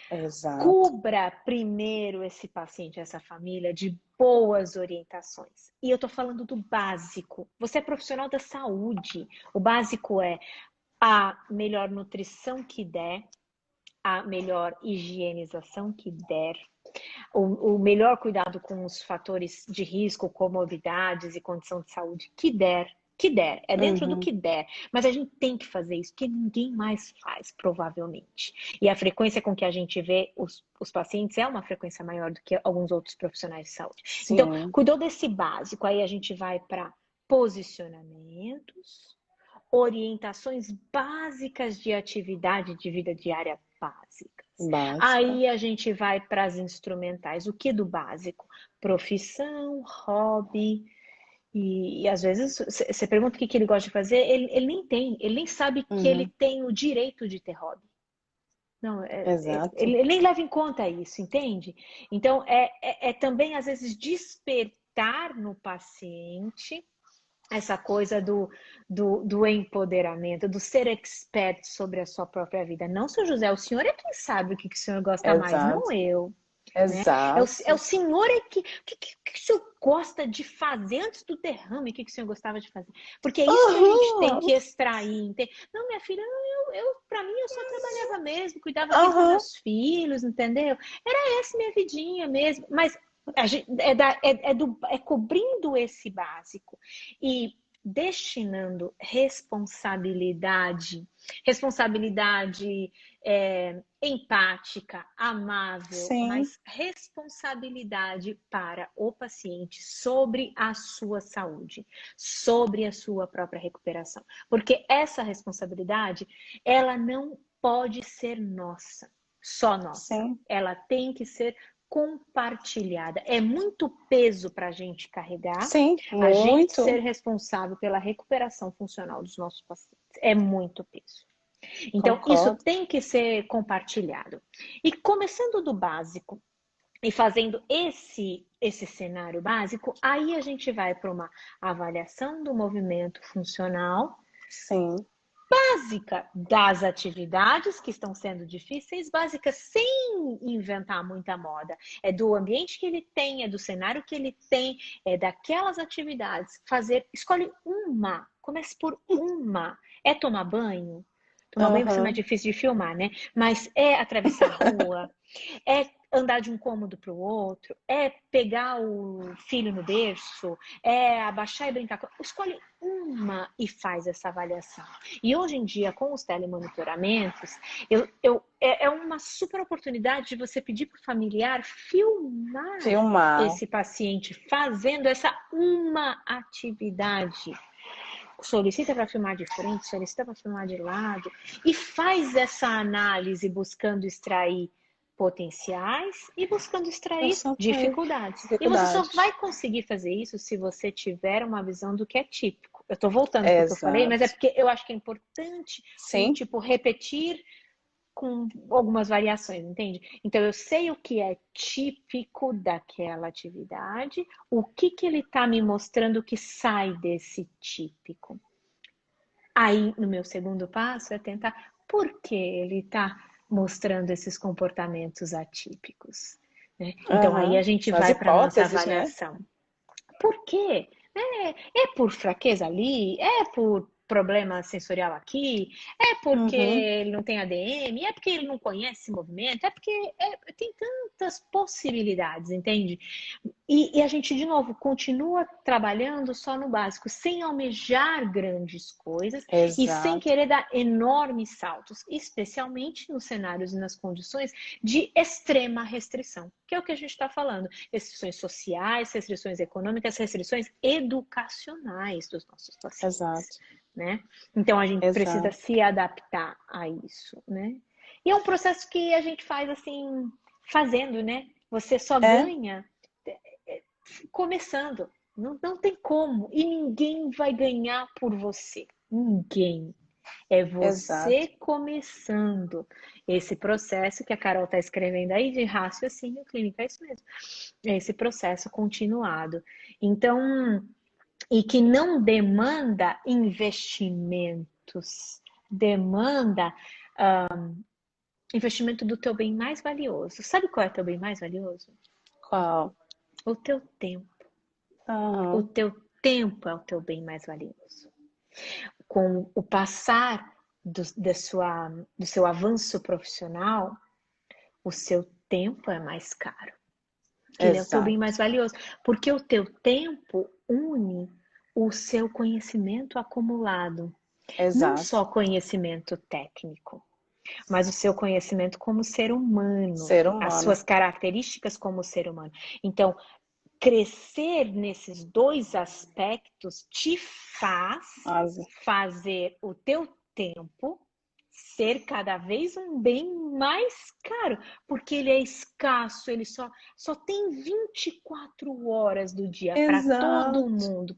Exato. Cubra primeiro esse paciente, essa família, de boas orientações. E eu estou falando do básico. Você é profissional da saúde. O básico é a melhor nutrição que der, a melhor higienização que der, o melhor cuidado com os fatores de risco, comorbidades e condição de saúde que der. É dentro do que der. Mas a gente tem que fazer isso, porque ninguém mais faz, provavelmente. E a frequência com que a gente vê os pacientes é uma frequência maior do que alguns outros profissionais de saúde. Sim. Então, cuidou desse básico, aí a gente vai para posicionamentos, orientações básicas de atividade de vida diária básicas. Aí a gente vai para as instrumentais. O que do básico? Profissão, hobby. E às vezes você pergunta o que ele gosta de fazer, ele nem tem, ele nem sabe que ele tem o direito de ter hobby. Não, ele nem leva em conta isso, entende? Então, é também, às vezes, despertar no paciente essa coisa do empoderamento, do ser expert sobre a sua própria vida. Não, seu José, o senhor é quem sabe o que o senhor gosta mais, não eu. Exato. Né? É o senhor o que o senhor gosta de fazer antes do derrame, o que o senhor gostava de fazer? Porque é isso que a gente tem que extrair. Não, minha filha, para mim, eu só trabalhava mesmo, cuidava aqui dos meus filhos, entendeu? Era essa minha vidinha mesmo. Mas é cobrindo esse básico e destinando responsabilidade empática, amável, mas responsabilidade para o paciente sobre a sua saúde, sobre a sua própria recuperação. Porque essa responsabilidade, ela não pode ser nossa, só nossa. Ela tem que ser compartilhada. É muito peso para a gente carregar. A gente ser responsável pela recuperação funcional dos nossos pacientes. É muito peso. Então, isso tem que ser compartilhado. E começando do básico e fazendo esse cenário básico, aí a gente vai para uma avaliação do movimento funcional. Básica das atividades que estão sendo difíceis, básica sem inventar muita moda. É do ambiente que ele tem, é do cenário que ele tem, é daquelas atividades. Escolhe uma, comece por uma. É tomar banho? Tomar banho vai ser mais difícil de filmar, né? Mas é atravessar a rua, é andar de um cômodo para o outro, é pegar o filho no berço, é abaixar e brincar com... Escolhe uma e faz essa avaliação. E hoje em dia, com os telemonitoramentos, é uma super oportunidade de você pedir para o familiar filmar esse paciente fazendo essa uma atividade. Solicita para filmar de frente, solicita para filmar de lado e faz essa análise buscando extrair potenciais e buscando extrair dificuldades. E você só vai conseguir fazer isso se você tiver uma visão do que é típico Eu estou voltando para o que eu falei, mas é Exato. porque eu acho que é importante, Sim, tipo, repetir com algumas variações, entende? Então, eu sei o que é típico daquela atividade, o que que ele está me mostrando que sai desse típico. Aí, no meu segundo passo, é tentar por que ele está mostrando esses comportamentos atípicos, né? Então, aí aham. a gente São as vai para a nossa hipóteses, né? avaliação. Por quê? É por fraqueza ali? É por problema sensorial aqui? É porque Uhum. ele não tem ADM? É porque ele não conhece movimento? É porque tem tantas possibilidades, entende? E a gente, de novo, continua trabalhando só no básico, sem almejar grandes coisas e sem Exato. querer dar enormes saltos, especialmente nos cenários e nas condições de extrema restrição, que é o que a gente está falando. Restrições sociais, restrições econômicas, restrições educacionais dos nossos pacientes, Exato. né? Então, a gente precisa Exato. se adaptar a isso, né? E é um processo que a gente faz assim, fazendo, né? Você só É, ganha começando. Não tem como. E ninguém vai ganhar por você. Ninguém. É você exato. começando esse processo que a Carol está escrevendo aí de raciocínio clínico. É isso mesmo. É esse processo continuado. Então, e que não demanda investimentos, demanda investimento do teu bem mais valioso. Sabe qual é o teu bem mais valioso? Qual? O teu tempo. O Aham. teu tempo é o teu bem mais valioso. Com o passar do seu avanço profissional, o seu tempo é mais caro. Ele é o teu bem Exato. mais valioso. Porque o teu tempo une o seu conhecimento acumulado. Não Exato. só conhecimento técnico, mas o seu conhecimento como ser humano, Ser as humano. suas características como ser humano. Então, crescer nesses dois aspectos te faz As- fazer o teu tempo ser cada vez um bem mais caro, porque ele é escasso, ele só tem 24 horas do dia para Exato.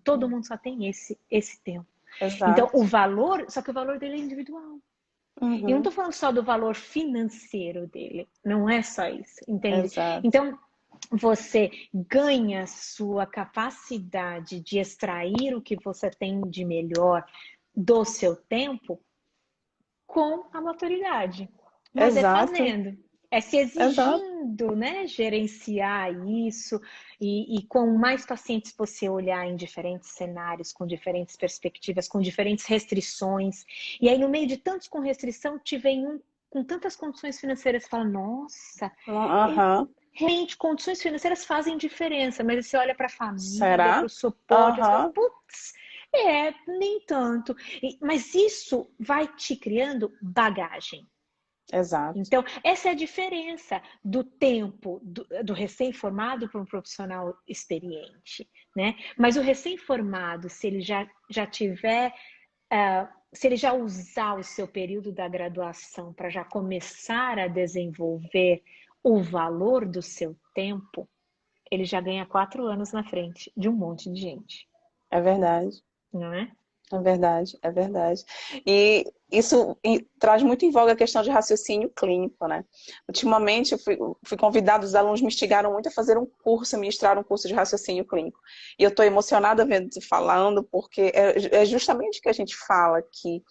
todo mundo só tem esse tempo. Então, Exato. só que o valor dele é individual. E eu não Uhum. estou falando só do valor financeiro dele, não é só isso, entende? Exato. Então, você ganha sua capacidade de extrair o que você tem de melhor do seu tempo com a maturidade. Mas é Exato. fazendo, é se Exato. exigindo, né? Gerenciar isso e com mais pacientes você olhar em diferentes cenários, com diferentes perspectivas, com diferentes restrições. E aí, no meio de tantos com restrição, te vem um com tantas condições financeiras, você fala, nossa, Aham. realmente, condições financeiras fazem diferença, mas você olha para a família, para Será? o suporte, você fala, Aham. putz, nem tanto. Mas isso vai te criando bagagem. Exato. Então, essa é a diferença do tempo do recém-formado para um profissional experiente, né? Mas o recém-formado, se ele já tiver, se ele já usar o seu período da graduação para já começar a desenvolver o valor do seu tempo, ele já ganha 4 anos na frente de um monte de gente, É verdade. não é? É verdade, é verdade. E isso traz muito em voga a questão de raciocínio clínico, né? Ultimamente, eu fui convidada, os alunos me instigaram muito a fazer um curso, a ministrar um curso de raciocínio clínico. E eu estou emocionada vendo você falando, porque é justamente o que a gente fala aqui.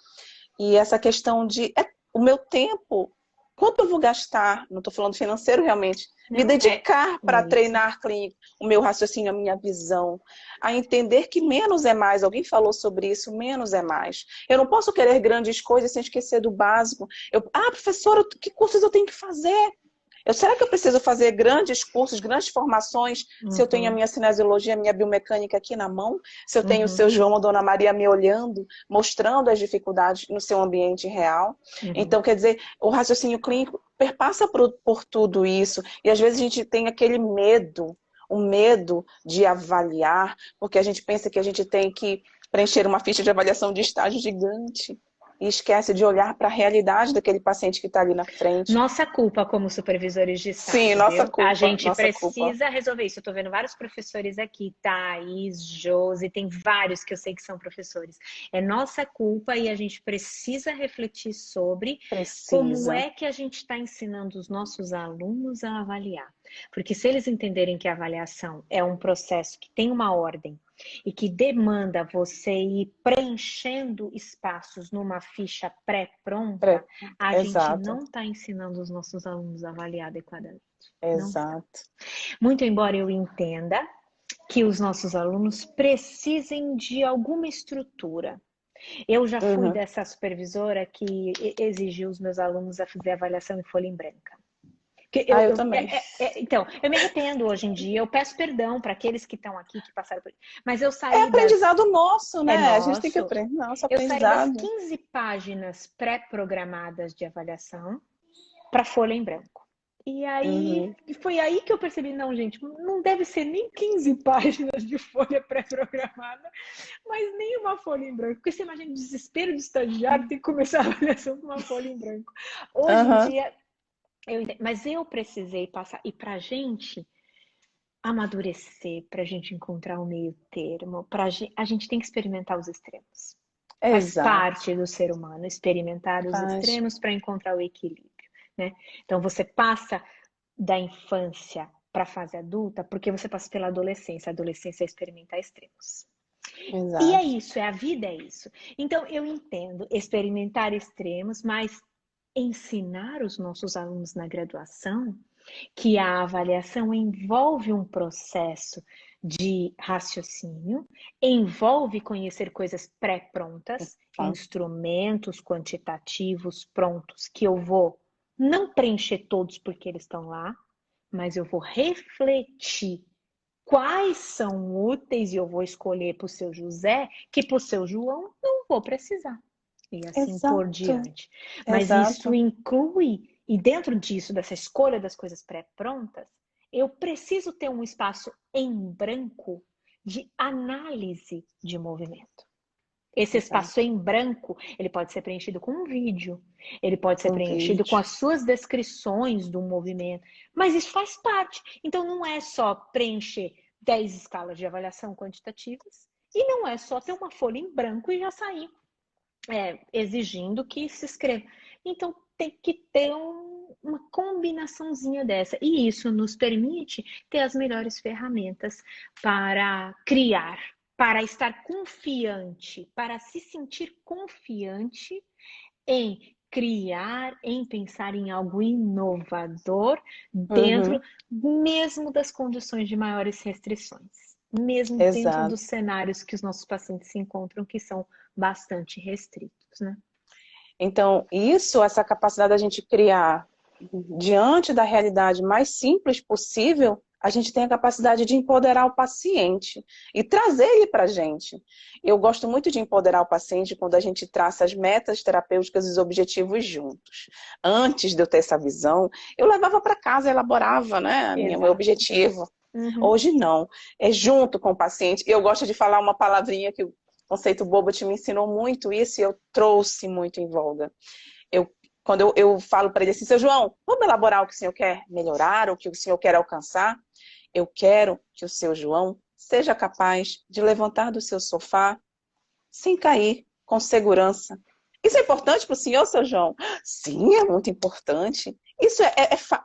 E essa questão de o meu tempo, quanto eu vou gastar, não estou falando financeiro realmente, me Não, dedicar para isso. treinar clínico, o meu raciocínio, a minha visão, a entender que menos é mais. Alguém falou sobre isso, menos é mais. Eu não posso querer grandes coisas sem esquecer do básico. Professora, que cursos eu tenho que fazer? Será que eu preciso fazer grandes cursos, grandes formações, se eu tenho a Uhum, minha cinesiologia, a minha biomecânica aqui na mão? Se eu tenho o uhum, seu João ou Dona Maria me olhando, mostrando as dificuldades no seu ambiente real? uhum. Então, quer dizer, o raciocínio clínico perpassa por tudo isso. E às vezes a gente tem aquele medo, o medo de avaliar, porque a gente pensa que a gente tem que preencher uma ficha de avaliação de estágio gigante. e esquece de olhar para a realidade daquele paciente que está ali na frente. Nossa culpa como supervisores de estágio, Sim, nossa viu? culpa, A gente nossa culpa. precisa resolver isso. Eu estou vendo vários professores aqui, Thaís, Josi, tem vários que eu sei que são professores. É nossa culpa e a gente precisa refletir sobre como Precisa. é que a gente está ensinando os nossos alunos a avaliar. Porque se eles entenderem que a avaliação é um processo que tem uma ordem, e que demanda você ir preenchendo espaços numa ficha pré-pronta, a gente Exato, não está ensinando os nossos alunos a avaliar adequadamente. Não está. exato. Muito embora eu entenda que os nossos alunos precisem de alguma estrutura. Eu já fui Uhum. dessa supervisora que exigiu os meus alunos a fazer avaliação em folha em branca. Eu também. Então, eu me arrependo hoje em dia, eu peço perdão para aqueles que estão aqui, que passaram por isso. Mas eu É saí aprendizado nosso, É né? A gente tem que nosso. aprender. Nosso Eu saí das aprendizado. 15 páginas pré-programadas de avaliação para folha em branco. E aí, Uhum. foi aí que eu percebi, não, gente, não deve ser nem 15 páginas de folha pré-programada, mas nem uma folha em branco. Porque você imagina o desespero do estagiário ter que começar a avaliação com uma folha em branco. Hoje em Uhum. dia, mas eu precisei passar. E pra gente amadurecer, pra gente encontrar o meio termo, a gente tem que experimentar os extremos. Faz Exato. parte do ser humano experimentar os Faz. extremos para encontrar o equilíbrio, né? Então você passa da infância para a fase adulta porque você passa pela adolescência. A adolescência é experimentar extremos. E é Exato. isso, a vida é isso. Então eu entendo experimentar extremos, mas ensinar os nossos alunos na graduação que a avaliação envolve um processo de raciocínio, envolve conhecer coisas pré-prontas, Pronto. instrumentos quantitativos prontos, que eu vou não preencher todos porque eles estão lá, mas eu vou refletir quais são úteis e eu vou escolher para o seu José, que para o seu João não vou precisar. E assim por Exato. diante. Mas isso Exato. inclui, e dentro disso, dessa escolha das coisas pré-prontas, eu preciso ter um espaço em branco de análise de movimento. Esse espaço Exato. em branco, ele pode ser preenchido com um vídeo, ele pode ser Com preenchido com vídeo. as suas descrições do movimento, mas isso faz parte. Então não é só preencher 10 escalas de avaliação quantitativas e não é só ter uma folha em branco e já sair exigindo que se escreva. Então tem que ter uma combinaçãozinha dessa. E isso nos permite ter as melhores ferramentas para criar, para estar confiante, para se sentir confiante em criar, em pensar em algo inovador dentro Uhum. mesmo das condições de maiores restrições, mesmo dentro Exato. dos cenários que os nossos pacientes se encontram, que são bastante restritos, né? Então, essa capacidade da gente criar diante da realidade mais simples possível, a gente tem a capacidade de empoderar o paciente e trazer ele para a gente. Eu gosto muito de empoderar o paciente quando a gente traça as metas terapêuticas e os objetivos juntos. Antes de eu ter essa visão, eu levava para casa, elaborava, né, o meu Exato. objetivo. Uhum. Hoje não, é junto com o paciente. Eu gosto de falar uma palavrinha que o conceito Bobot me ensinou muito isso e eu trouxe muito em voga. Quando eu falo para ele assim, seu João, vamos elaborar o que o senhor quer melhorar, o que o senhor quer alcançar? Eu quero que o seu João seja capaz de levantar do seu sofá sem cair, com segurança. Isso é importante para o senhor, seu João? Sim, é muito importante. Isso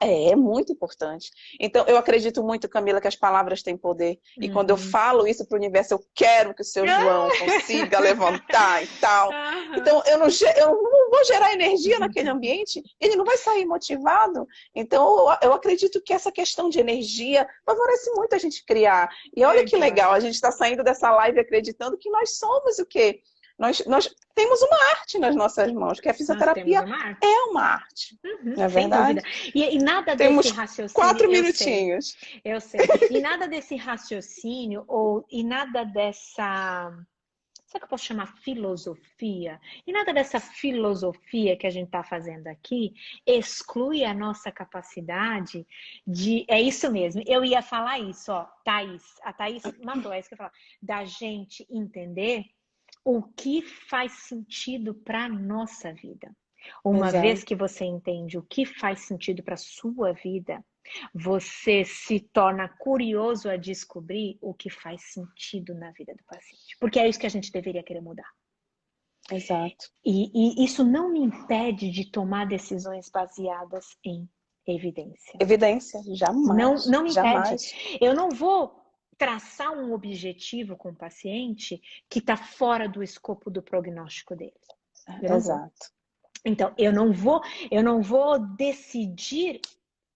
é muito importante. Então, eu acredito muito, Camila, que as palavras têm poder. E quando eu Uhum. falo isso para o universo, eu quero que o seu João consiga levantar e tal. Então, eu não vou gerar energia naquele ambiente, ele não vai sair motivado. Então, eu acredito que essa questão de energia favorece muito a gente criar. E olha que legal, a gente está saindo dessa live acreditando que nós somos o quê? Nós temos uma arte nas nossas mãos, que a Nós temos fisioterapia uma arte. é uma arte. Uhum, Não é sem dúvida. verdade? E nada desse Temos raciocínio, 4 minutinhos. eu sei. E nada desse raciocínio, e nada dessa. Sabe o que eu posso chamar filosofia? E nada dessa filosofia que a gente está fazendo aqui exclui a nossa capacidade de. É isso mesmo, eu ia falar isso, ó, Thaís. A Thaís matou, é isso que eu ia falar. Da gente entender o que faz sentido para a nossa vida. Uma Exato. vez que você entende o que faz sentido para a sua vida, você se torna curioso a descobrir o que faz sentido na vida do paciente. Porque é isso que a gente deveria querer mudar. Exato. E isso não me impede de tomar decisões baseadas em evidência. Evidência, jamais. Não me impede. Jamais. Eu não vou traçar um objetivo com o paciente que está fora do escopo do prognóstico dele. Exato. Então, eu não vou decidir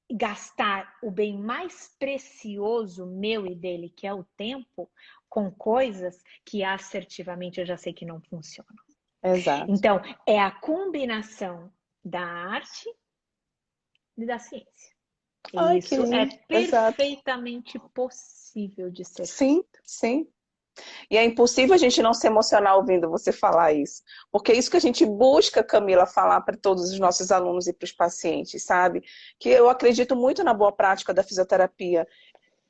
gastar o bem mais precioso meu e dele, que é o tempo, com coisas que assertivamente eu já sei que não funcionam. Exato. Então, é a combinação da arte e da ciência. Ai, Isso é perfeitamente exato. possível de ser Sim, feito. sim. E é impossível a gente não se emocionar ouvindo você falar isso. Porque é isso que a gente busca, Camila, falar para todos os nossos alunos e para os pacientes, sabe? Que eu acredito muito na boa prática da fisioterapia,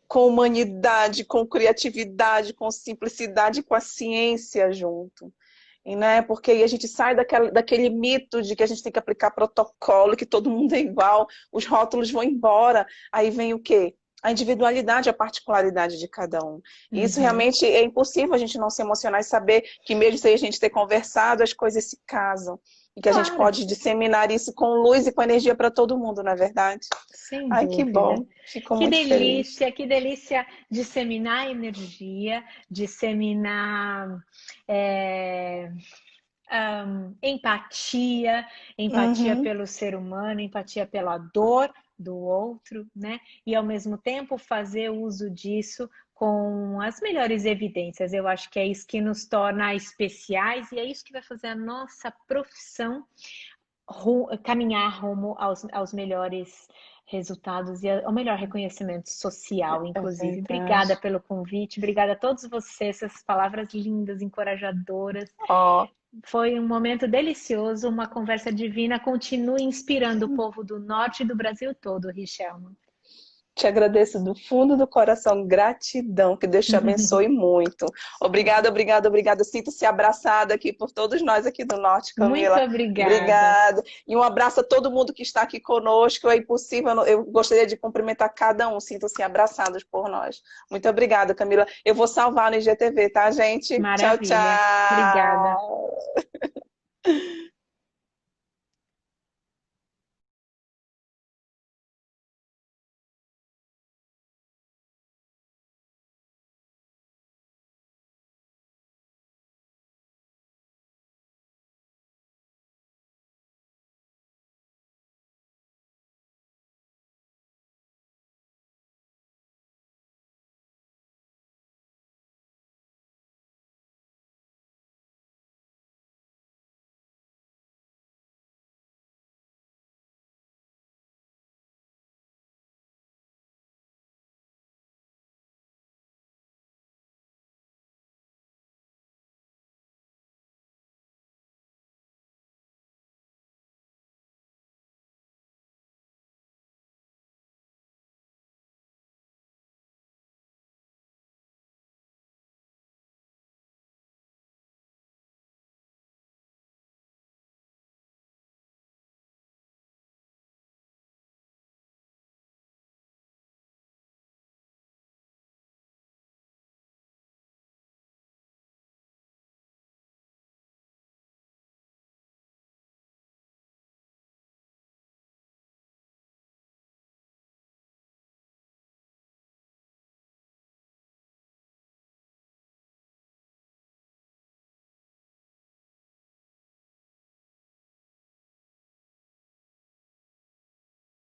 com humanidade, com criatividade, com simplicidade, com a ciência junto. E, né, porque aí a gente sai daquele mito de que a gente tem que aplicar protocolo, que todo mundo é igual, os rótulos vão embora. Aí vem o quê? A individualidade, a particularidade de cada um. E isso realmente é impossível a gente não se emocionar e saber que mesmo sem a gente ter conversado, as coisas se casam. E que a gente pode disseminar isso com luz e com energia para todo mundo, não é verdade? Sem Ai, que dúvida. bom. Fico muito feliz. Que delícia disseminar energia, disseminar empatia pelo ser humano, empatia pela dor do outro, né? E ao mesmo tempo fazer uso disso com as melhores evidências. Eu acho que é isso que nos torna especiais e é isso que vai fazer a nossa profissão caminhar rumo aos melhores resultados e ao melhor reconhecimento social, inclusive. Obrigada pelo convite, obrigada a todos vocês, essas palavras lindas, encorajadoras. Foi um momento delicioso, uma conversa divina. Continue inspirando o povo do norte e do Brasil todo, Richelma. Te agradeço do fundo do coração, gratidão, que Deus te abençoe muito. Obrigada, obrigada, obrigada. Sinto-se abraçada aqui por todos nós aqui do Norte, Camila. Muito obrigada. Obrigada. E um abraço a todo mundo que está aqui conosco. É impossível, eu gostaria de cumprimentar cada um. Sintam-se abraçados por nós. Muito obrigada, Camila. Eu vou salvar no IGTV, tá, gente? Maravilha. Tchau, tchau. Obrigada.